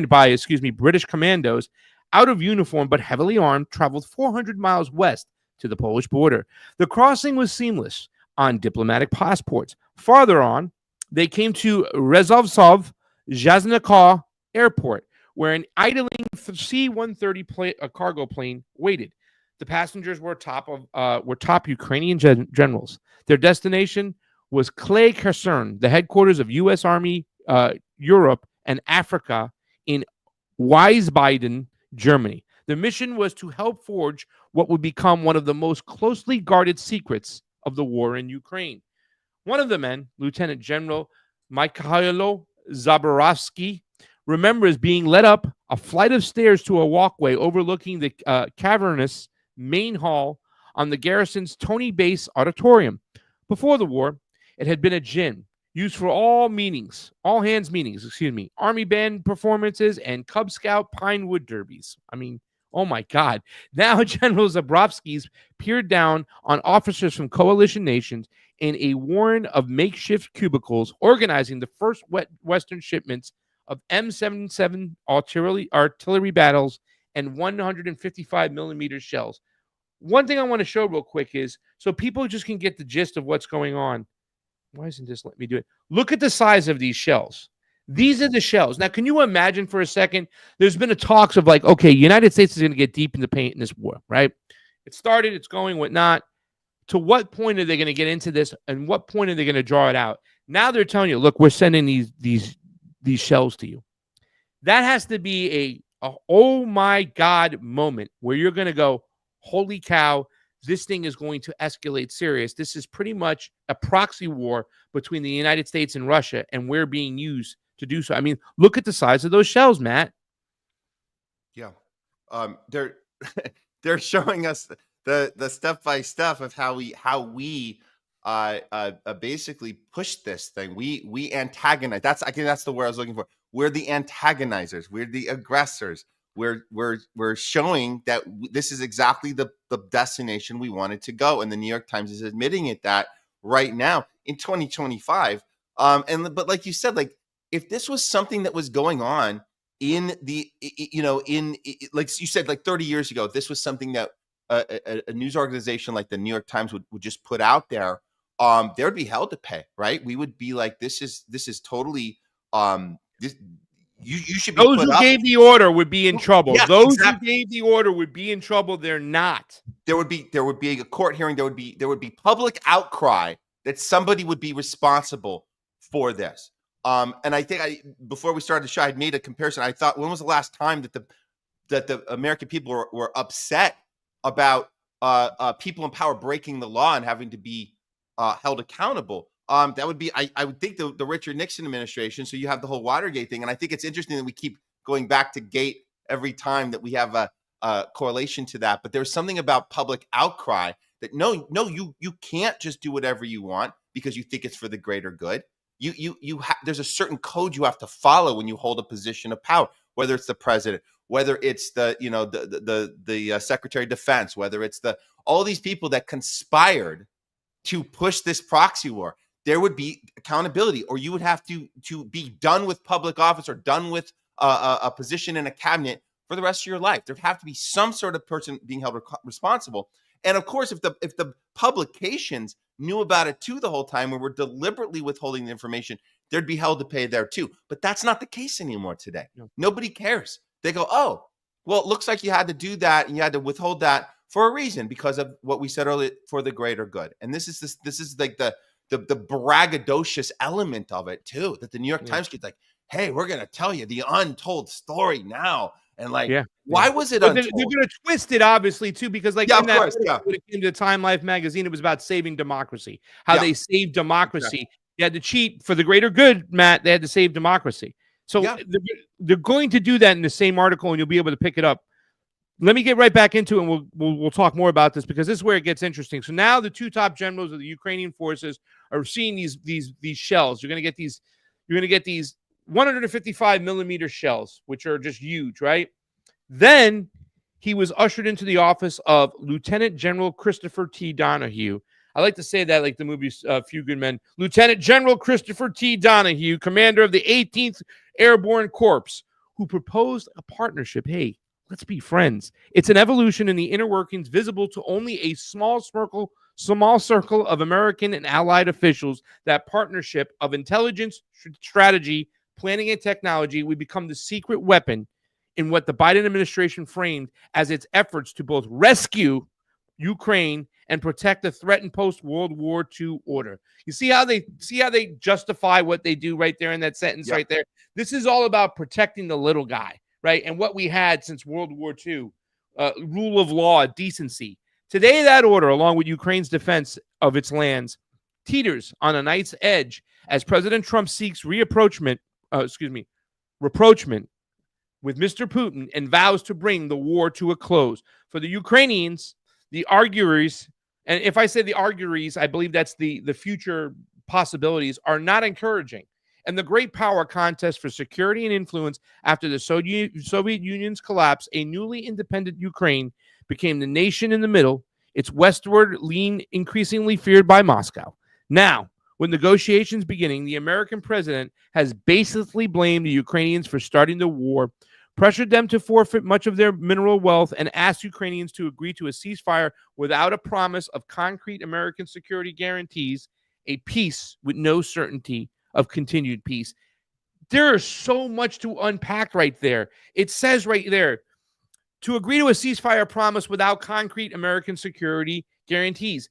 by British commandos, out of uniform but heavily armed, traveled 400 miles west to the Polish border. The crossing was seamless on diplomatic passports. Farther on, they came to Rezovsov-Zhaznikov Airport, where an idling C-130 cargo plane waited. The passengers were top Ukrainian generals. Their destination was Clay Kasern, the headquarters of U.S. Army Europe and Africa in Wiesbaden, Germany. The mission was to help forge what would become one of the most closely guarded secrets of the war in Ukraine. One of the men, Lieutenant General Mikhailo Zaborovsky, remembers being led up a flight of stairs to a walkway overlooking the cavernous main hall on the garrison's Tony Base auditorium. Before the war, it had been a gym used for all hands meetings, Army band performances and Cub Scout pine wood derbies. I mean, oh my God. Now General Zaborovsky's peered down on officers from coalition nations in a warren of makeshift cubicles organizing the first Western shipments of M77 artillery battles and 155 millimeter shells. One thing I want to show real quick is so people just can get the gist of what's going on. Why isn't this letting me do it? Look at the size of these shells. These are the shells. Now, can you imagine for a second? There's been a talks of like, okay, United States is going to get deep in the paint in this war, right? It started, it's going, whatnot. To what point are they going to get into this, and what point are they going to draw it out? Now they're telling you, look, we're sending these shells to you. That has to be a oh my God moment where you're going to go, holy cow, this thing is going to escalate serious. This is pretty much a proxy war between the United States and Russia, and we're being used to do so. I mean, look at the size of those shells, Matt. Yeah. They're showing us the step by step of how we basically push this thing. We antagonize. I think that's the word I was looking for. We're the antagonizers. We're the aggressors. We're showing that this is exactly the destination we wanted to go, and the New York Times is admitting it that right now in 2025. But like you said, like if this was something that was going on in like you said, like 30 years ago, this was something that a news organization like the New York Times would just put out there, there would be hell to pay, right? We would be like, this is totally this. You should be. Those who gave the order would be in trouble. Yes, Those exactly. who gave the order would be in trouble. They're not. There would be a court hearing. There would be public outcry that somebody would be responsible for this. And I think before we started the show, I made a comparison. I thought, when was the last time that the American people were upset about people in power breaking the law and having to be held accountable? That would be, I would think, the Richard Nixon administration. So you have the whole Watergate thing. And I think it's interesting that we keep going back to Gate every time that we have a correlation to that. But there's something about public outcry that no, you can't just do whatever you want because you think it's for the greater good. There's a certain code you have to follow when you hold a position of power, whether it's the president, whether it's the Secretary of Defense, whether it's all these people that conspired to push this proxy war. There would be accountability, or you would have to be done with public office or done with a position in a cabinet for the rest of your life. There'd have to be some sort of person being held responsible. And of course, if the publications knew about it too the whole time and were deliberately withholding the information, they'd be held to pay there too. But that's not the case anymore today. No. Nobody cares. They go, oh, well, it looks like you had to do that and you had to withhold that for a reason, because of what we said earlier, for the greater good. And this is like the braggadocious element of it too, that the New York Times gets like, hey, we're going to tell you the untold story now. And like, why was it untold? They're going to twist it, obviously, too, because like in that when it came to Time Life magazine, it was about saving democracy, how they saved democracy. Yeah. You had to cheat for the greater good, Matt. They had to save democracy. So they're going to do that in the same article, and you'll be able to pick it up. Let me get right back into it, and we'll talk more about this, because this is where it gets interesting. So now the two top generals of the Ukrainian forces are seeing these shells. You're going to get these 155 millimeter shells, which are just huge, right? Then he was ushered into the office of Lieutenant General Christopher T. Donahue. I like to say that like the movie Few Good Men. Lieutenant General Christopher T. Donahue, commander of the 18th Airborne Corps, who proposed a partnership. Hey, let's be friends. It's an evolution in the inner workings visible to only a small circle of American and allied officials. That partnership of intelligence, strategy, planning, and technology would become the secret weapon in what the Biden administration framed as its efforts to both rescue Ukraine and protect the threatened post-World War II order. You see how they justify what they do right there in that sentence right there? This is all about protecting the little guy, right? And what we had since World War II, rule of law, decency. Today, that order, along with Ukraine's defense of its lands, teeters on a knife's edge as President Trump seeks rapprochement with Mr. Putin and vows to bring the war to a close. For the Ukrainians, the auguries, and if I say the auguries, I believe that's the future possibilities, are not encouraging. And the great power contest for security and influence after the Soviet Union's collapse, a newly independent Ukraine became the nation in the middle, its westward lean increasingly feared by Moscow. Now, with negotiations beginning, the American president has basically blamed the Ukrainians for starting the war, pressured them to forfeit much of their mineral wealth, and asked Ukrainians to agree to a ceasefire without a promise of concrete American security guarantees, a peace with no certainty of continued peace. There is so much to unpack right there. It says right there, to agree to a ceasefire promise without concrete American security guarantees.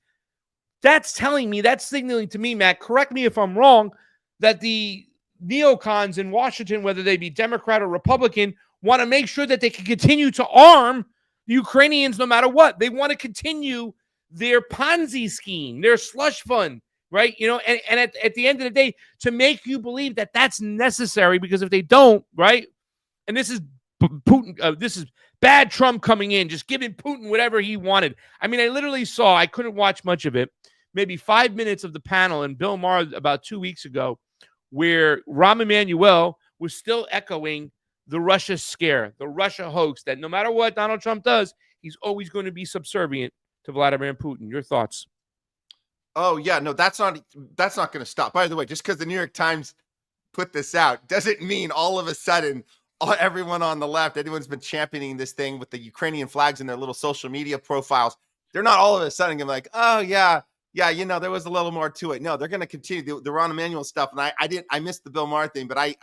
That's telling me, that's signaling to me, Matt, correct me if I'm wrong, that the neocons in Washington, whether they be Democrat or Republican, want to make sure that they can continue to arm the Ukrainians no matter what. They want to continue their Ponzi scheme, their slush fund, right? You know, and at the end of the day, to make you believe that that's necessary, because if they don't, right, and this is Putin, this is bad Trump coming in, just giving Putin whatever he wanted. I mean, I literally saw, I couldn't watch much of it, maybe 5 minutes of the panel in Bill Maher about 2 weeks ago, where Rahm Emanuel was still echoing the Russia scare, the Russia hoax, that no matter what Donald Trump does, he's always going to be subservient to Vladimir Putin. Your thoughts? Oh, yeah, no, that's not going to stop. By the way, just because the New York Times put this out doesn't mean all of a sudden everyone on the left, anyone's been championing this thing with the Ukrainian flags in their little social media profiles, they're not all of a sudden going to be like, oh, yeah, you know, there was a little more to it. No, they're going to continue the Rahm Emanuel stuff. And I missed the Bill Maher thing, but I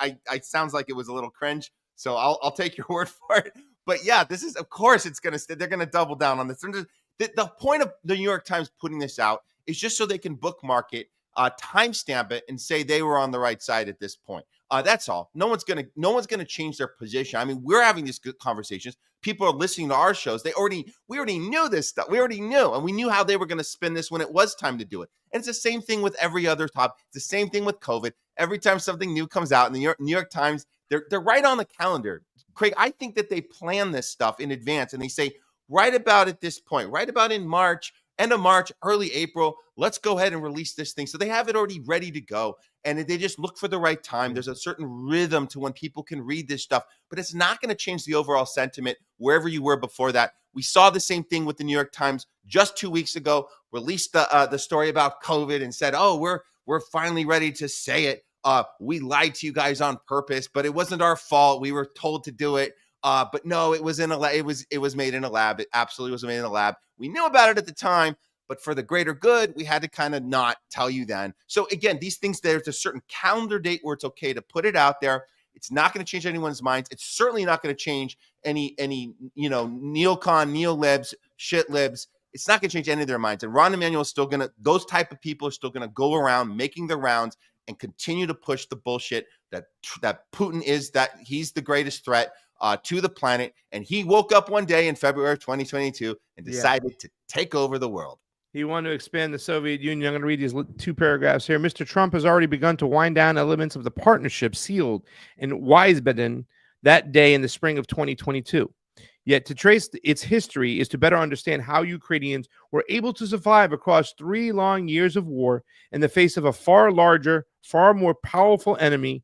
sounds like it was a little cringe. So I'll take your word for it. But yeah, this is, of course, they're going to double down on this. The point of the New York Times putting this out is just so they can bookmark it, timestamp it, and say they were on the right side at this point. That's all. No one's gonna change their position. I mean, we're having these good conversations. People are listening to our shows. We already knew this stuff. We already knew, and we knew how they were going to spin this when it was time to do it. And it's the same thing with every other topic. It's the same thing with COVID. Every time something new comes out in the New York Times, they're right on the calendar. Craig, I think that they plan this stuff in advance, and they say right about at this point, right about in March, end of March, early April, let's go ahead and release this thing. So they have it already ready to go, and they just look for the right time. There's a certain rhythm to when people can read this stuff, but it's not going to change the overall sentiment wherever you were before that. We saw the same thing with the New York Times just 2 weeks ago, released the story about COVID and said, oh, we're finally ready to say it. We lied to you guys on purpose, but it wasn't our fault. We were told to do it. But no, it was it was made in a lab. It absolutely was made in a lab. We knew about it at the time, but for the greater good, we had to kind of not tell you then. So again, these things, there's a certain calendar date where it's okay to put it out there. It's not going to change anyone's minds. It's certainly not going to change any neocon, neo-libs, shit libs. It's not going to change any of their minds. And Rahm Emanuel is still going to, those type of people are still going to go around making the rounds and continue to push the bullshit that Putin is, that he's the greatest threat to the planet. And he woke up one day in February of 2022 and decided to take over the world. He wanted to expand the Soviet Union. I'm going to read these 2 paragraphs here. Mr. Trump has already begun to wind down elements of the partnership sealed in Wiesbaden that day in the spring of 2022. Yet to trace its history is to better understand how Ukrainians were able to survive across 3 long years of war in the face of a far larger, far more powerful enemy.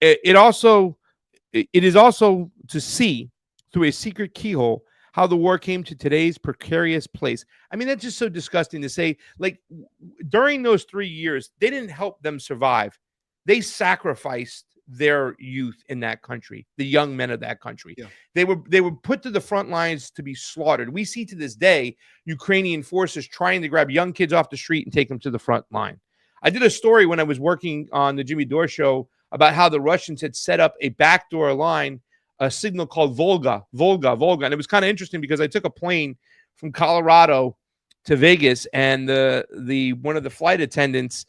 It is also to see through a secret keyhole how the war came to today's precarious place. I mean, that's just so disgusting to say. Like, during those 3 years, they didn't help them survive. They sacrificed their youth in that country, the young men of that country. Yeah. They were put to the front lines to be slaughtered. We see to this day Ukrainian forces trying to grab young kids off the street and take them to the front line. I did a story when I was working on the Jimmy Dore show about how the Russians had set up a backdoor line, a signal called Volga. And it was kind of interesting because I took a plane from Colorado to Vegas, and the one of the flight attendants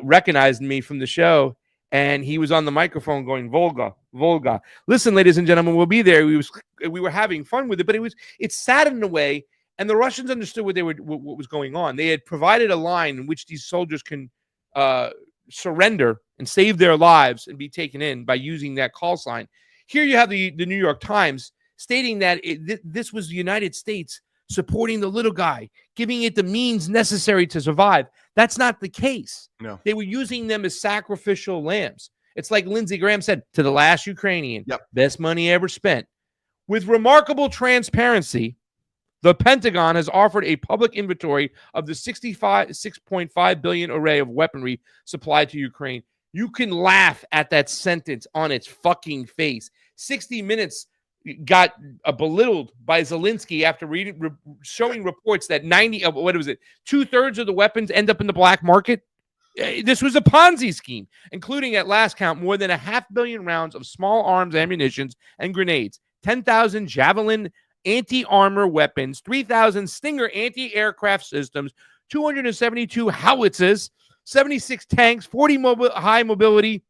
recognized me from the show, and he was on the microphone going, Volga. Listen, ladies and gentlemen, we'll be there. We were having fun with it, but it's sad in a way. And the Russians understood what was going on. They had provided a line in which these soldiers can surrender and save their lives and be taken in by using that call sign. Here you have the New York Times stating that this was the United States supporting the little guy, giving it the means necessary to survive. That's not the case. No. They were using them as sacrificial lambs. It's like Lindsey Graham said, to the last Ukrainian, best money ever spent. With remarkable transparency, the Pentagon has offered a public inventory of the $6.5 billion array of weaponry supplied to Ukraine. You can laugh at that sentence on its fucking face. 60 Minutes got belittled by Zelensky after showing reports that 2/3 of the weapons end up in the black market. This was a Ponzi scheme, including at last count more than 500 million rounds of small arms ammunitions and grenades, 10,000 Javelin anti-armor weapons, 3,000 Stinger anti-aircraft systems, 272 howitzers, 76 tanks, 40 high mobility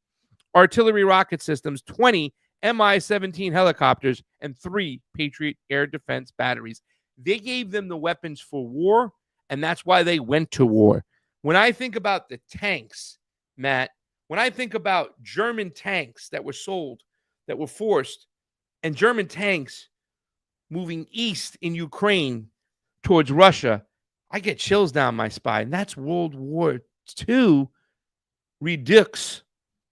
artillery rocket systems, 20 Mi-17 helicopters, and 3 Patriot air defense batteries. They gave them the weapons for war, and that's why they went to war. When I think about the tanks, Matt, when I think about German tanks that were sold, that were forced, and German tanks moving east in Ukraine towards Russia, I get chills down my spine. That's World War II redux.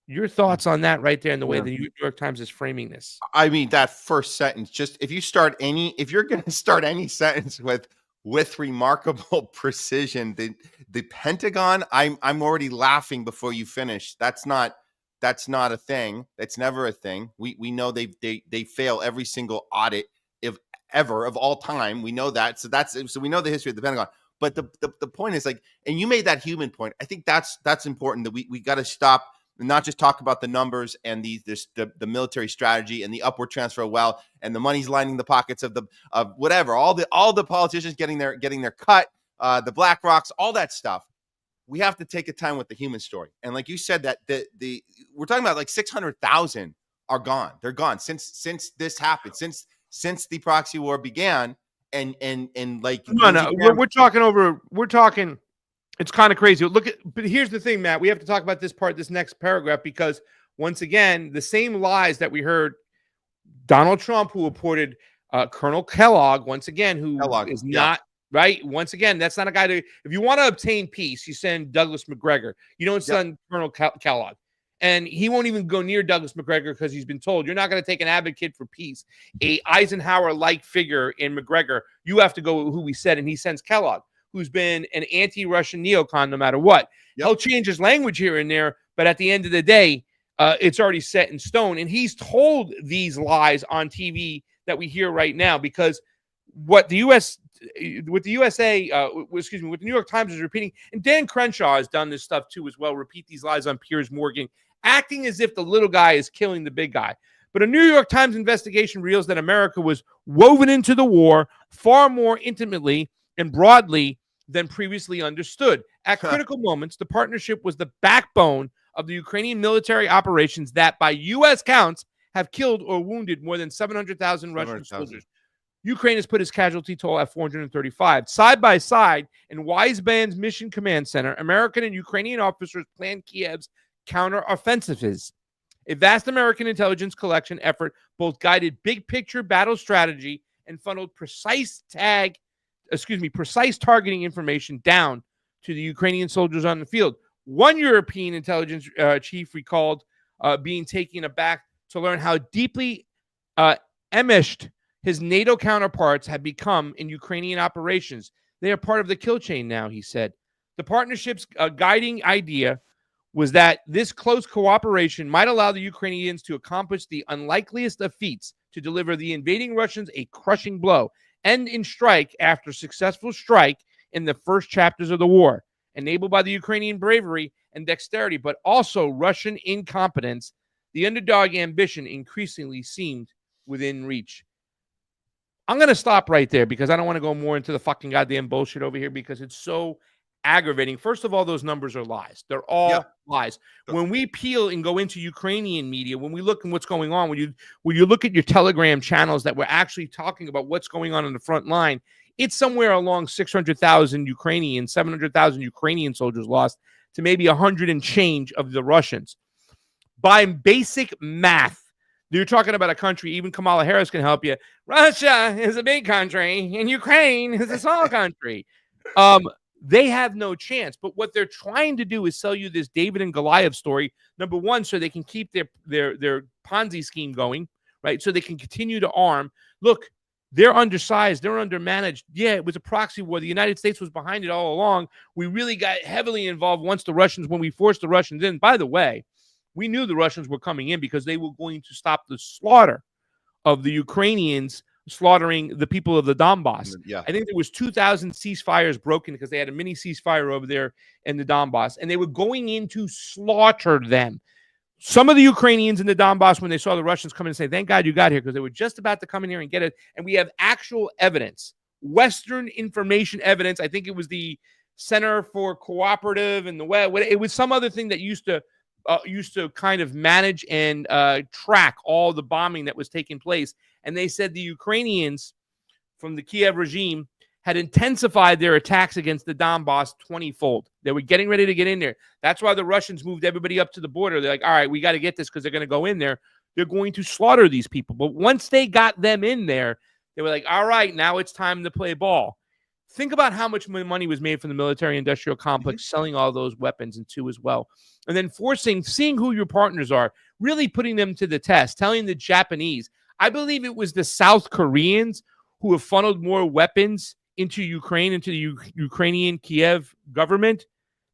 Your thoughts on that right there in the way the New York Times is framing this? I mean, that first sentence, just if you're going to start any sentence with remarkable precision, the Pentagon, I'm already laughing before you finish. That's not a thing. That's never a thing. We know they fail every single audit of all time. We know that. So we know the history of the Pentagon. But the point is, like, and you made that human point. I think that's important, that we got to stop and not just talk about the numbers and the military strategy and the upward transfer of wealth and the money's lining the pockets of whatever, all the politicians getting their cut, the Black Rocks, all that stuff. We have to take a time with the human story. And like you said, that we're talking about like 600,000 are gone. They're gone since this happened, since the proxy war began. And like, no, we're talking. It's kind of crazy. But here's the thing, Matt. We have to talk about this next paragraph, because once again, the same lies that we heard Donald Trump, who reported Colonel Kellogg, once again, who is not right. Once again, that's not a guy if you want to obtain peace, you send Douglas McGregor. You don't send Colonel Kellogg. And he won't even go near Douglas McGregor because he's been told, you're not going to take an advocate for peace, a Eisenhower-like figure in McGregor. You have to go with who we said, and he sends Kellogg, who's been an anti-Russian neocon no matter what. He'll change his language here and there, but at the end of the day, it's already set in stone. And he's told these lies on TV that we hear right now, because what the New York Times is repeating, and Dan Crenshaw has done this stuff too as well, repeat these lies on Piers Morgan, acting as if the little guy is killing the big guy. But a New York Times investigation reveals that America was woven into the war far more intimately and broadly than previously understood. At critical moments, the partnership was the backbone of the Ukrainian military operations that, by U.S. counts, have killed or wounded more than 700,000 Russian soldiers. Ukraine has put its casualty toll at 435. Side by side, in Weizmann's Mission Command Center, American and Ukrainian officers planned Kiev's counteroffensives. A vast American intelligence collection effort both guided big-picture battle strategy and funneled precise targeting information down to the Ukrainian soldiers on the field. One European intelligence chief recalled being taken aback to learn how deeply enmeshed his NATO counterparts had become in Ukrainian operations. They are part of the kill chain now, he said. The partnership's guiding idea was that this close cooperation might allow the Ukrainians to accomplish the unlikeliest of feats, to deliver the invading Russians a crushing blow, end in strike after successful strike in the first chapters of the war, enabled by the Ukrainian bravery and dexterity, but also Russian incompetence. The underdog ambition increasingly seemed within reach. I'm going to stop right there because I don't want to go more into the fucking goddamn bullshit over here, because it's so aggravating. First of all, those numbers are lies. They're all lies. When we peel and go into Ukrainian media, when we look at what's going on, when you look at your Telegram channels that we're actually talking about what's going on the front line, it's somewhere along 600,000 Ukrainians, 700,000 Ukrainian soldiers lost to maybe 100 and change of the Russians. By basic math, you're talking about a country, even Kamala Harris can help you. Russia is a big country and Ukraine is a small country. They have no chance. But what they're trying to do is sell you this David and Goliath story, number one, so they can keep their Ponzi scheme going, right? So they can continue to arm. Look, they're undersized. They're undermanaged. Yeah, it was a proxy war. The United States was behind it all along. We really got heavily involved when we forced the Russians in. By the way, we knew the Russians were coming in because they were going to stop the slaughter of the Ukrainians slaughtering the people of the Donbass. Yeah. I think there was 2,000 ceasefires broken because they had a mini ceasefire over there in the Donbass, and they were going in to slaughter them. Some of the Ukrainians in the Donbass, when they saw the Russians come in and say, thank God you got here, because they were just about to come in here and get it. And we have actual evidence, Western information evidence. I think it was the Center for Cooperative and it was some other thing that used to kind of manage and track all the bombing that was taking place. And they said the Ukrainians from the Kiev regime had intensified their attacks against the Donbass 20-fold. They were getting ready to get in there. That's why the Russians moved everybody up to the border. They're like, all right, we got to get this because they're going to go in there. They're going to slaughter these people. But once they got them in there, they were like, all right, now it's time to play ball. Think about how much money was made from the military-industrial complex selling all those weapons too as well. And then seeing who your partners are, really putting them to the test, telling the Japanese. I believe it was the South Koreans who have funneled more weapons into Ukraine, into the Ukrainian Kiev government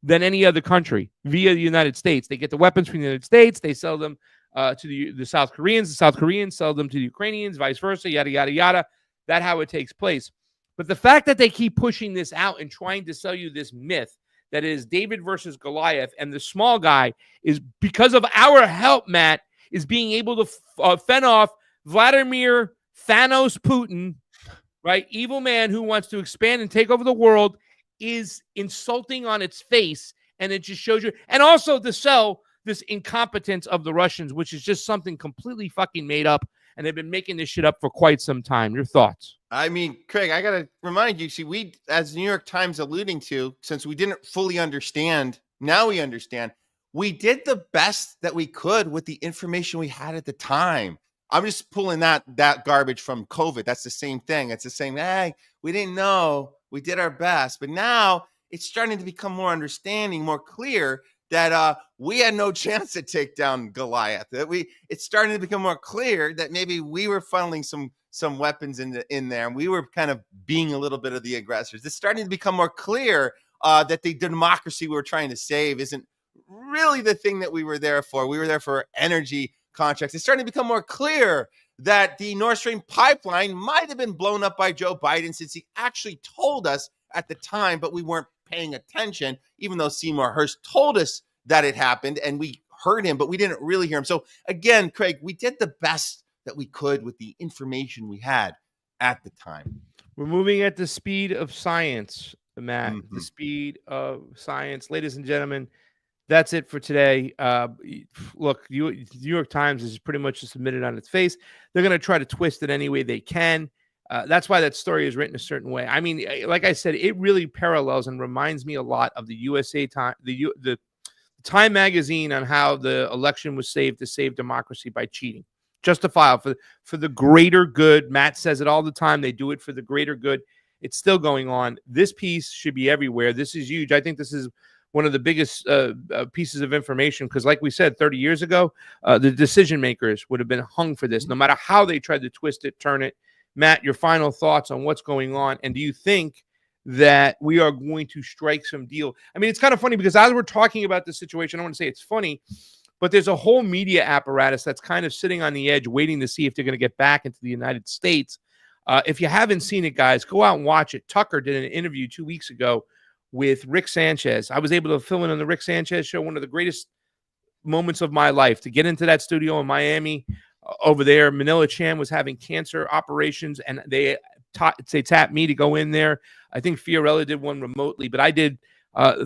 than any other country via the United States. They get the weapons from the United States. They sell them to the South Koreans. The South Koreans sell them to the Ukrainians, vice versa, yada, yada, yada. That's how it takes place. But the fact that they keep pushing this out and trying to sell you this myth that is David versus Goliath, and the small guy is, because of our help, Matt, is being able to fend off Vladimir Thanos Putin, right? Evil man who wants to expand and take over the world, is insulting on its face. And it just shows you. And also to sell this incompetence of the Russians, which is just something completely fucking made up. And they've been making this shit up for quite some time. Your thoughts? I mean, Craig, I got to remind you, see, we, as New York Times alluding to, since we didn't fully understand, now we understand, we did the best that we could with the information we had at the time. I'm just pulling that garbage from COVID. That's the same thing. It's the same, hey, we didn't know. We did our best. But now it's starting to become more understanding, more clear that we had no chance to take down Goliath. It's starting to become more clear that maybe we were funneling some weapons in there, and we were kind of being a little bit of the aggressors. It's starting to become more clear that the democracy we were trying to save isn't really the thing that we were there for. We were there for energy contracts. It's starting to become more clear that the Nord Stream pipeline might have been blown up by Joe Biden, since he actually told us at the time, but we weren't paying attention, even though Seymour Hersh told us that it happened and we heard him, but we didn't really hear him. So again, Craig, we did the best that we could with the information we had at the time. We're moving at the speed of science, Matt. The speed of science. Ladies and gentlemen, that's it for today. Look, New York Times is pretty much just admitted on its face. They're going to try to twist it any way they can. That's why that story is written a certain way. I mean, like I said, it really parallels and reminds me a lot of the USA Time, the Time magazine, on how the election was saved to save democracy by cheating. Justifiable for the greater good. Matt says it all the time. They do it for the greater good. It's still going on. This piece should be everywhere. This is huge. I think this is one of the biggest pieces of information, because like we said, 30 years ago, the decision makers would have been hung for this, no matter how they tried to twist it, turn it. Matt, your final thoughts on what's going on, and do you think that we are going to strike some deal? I mean, it's kind of funny because as we're talking about this situation, I want to say it's funny, but there's a whole media apparatus that's kind of sitting on the edge waiting to see if they're going to get back into the United States. If you haven't seen it, guys, go out and watch it. Tucker did an interview 2 weeks ago with Rick Sanchez. I was able to fill in on the Rick Sanchez show, one of the greatest moments of my life, to get into that studio in Miami. Over there, Manila Chan was having cancer operations, and they tapped me to go in there. I think Fiorella did one remotely, but I did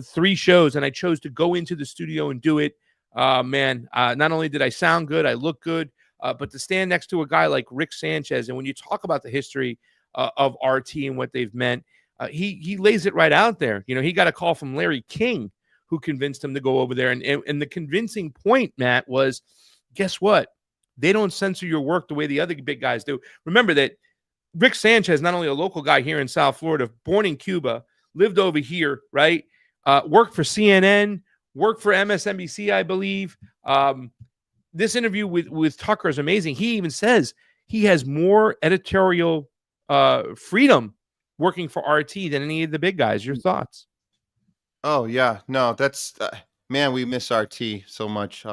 3 shows, and I chose to go into the studio and do it. Not only did I sound good, I look good, but to stand next to a guy like Rick Sanchez, and when you talk about the history of RT and what they've meant. He lays it right out there. You know, he got a call from Larry King, who convinced him to go over there. And the convincing point, Matt, was, guess what? They don't censor your work the way the other big guys do. Remember that Rick Sanchez, not only a local guy here in South Florida, born in Cuba, lived over here, right? Worked for CNN, worked for MSNBC, I believe. This interview with Tucker is amazing. He even says he has more editorial freedom working for RT than any of the big guys. Your thoughts? Oh yeah, no, that's man, we miss RT so much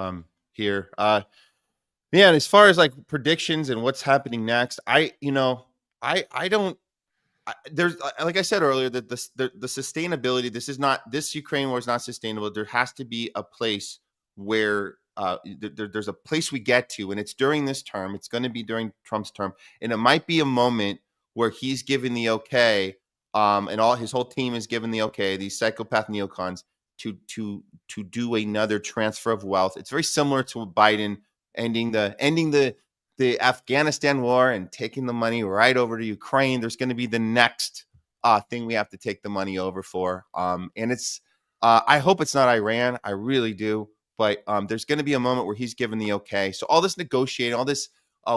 here. Man, as far as like predictions and what's happening next, I don't. There's, like I said earlier, that the sustainability. This Ukraine war is not sustainable. There has to be a place where there's a place we get to, and it's during this term. It's going to be during Trump's term, and it might be a moment where he's given the okay, and his whole team is given the okay. These psychopath neocons to do another transfer of wealth. It's very similar to Biden ending the Afghanistan war and taking the money right over to Ukraine. There's going to be the next thing we have to take the money over for. And it's I hope it's not Iran. I really do. But there's going to be a moment where he's given the okay. So all this negotiating, all this,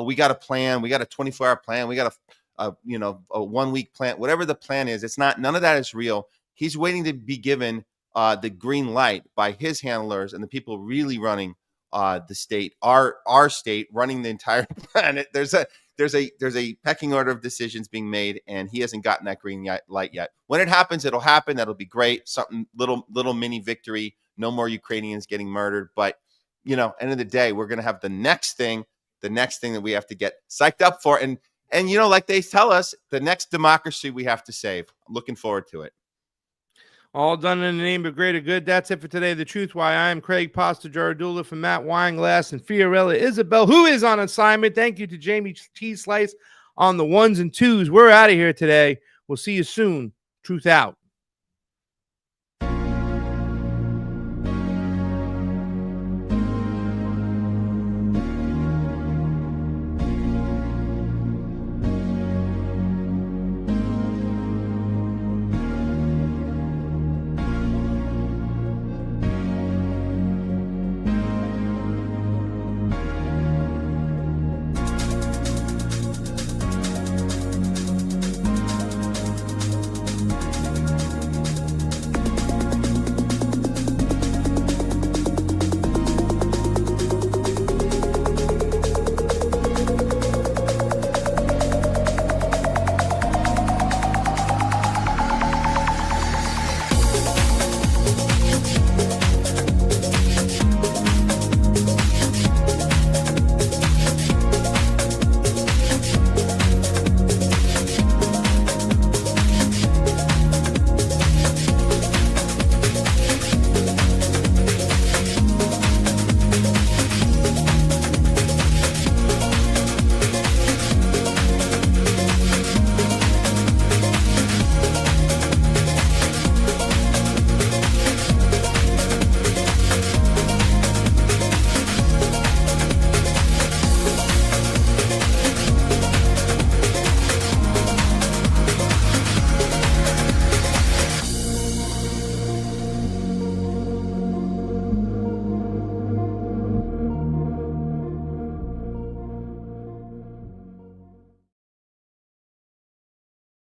we got a plan. We got a 24-hour plan. We got a 1-week plan. Whatever the plan is, it's not. None of that is real. He's waiting to be given the green light by his handlers and the people really running the state, our state, running the entire planet. There's a pecking order of decisions being made, and he hasn't gotten that green light yet. When it happens, it'll happen. That'll be great. Something little mini victory. No more Ukrainians getting murdered. But end of the day, we're gonna have the next thing that we have to get psyched up for. And like they tell us, the next democracy we have to save. I'm looking forward to it. All done in the name of greater good. That's it for today. The Truth Why. I am Craig Pasta Jaradula from Matt Weinglass and Fiorella Isabel, who is on assignment. Thank you to Jayme CheeseSlice on the ones and twos. We're out of here today. We'll see you soon. Truth out.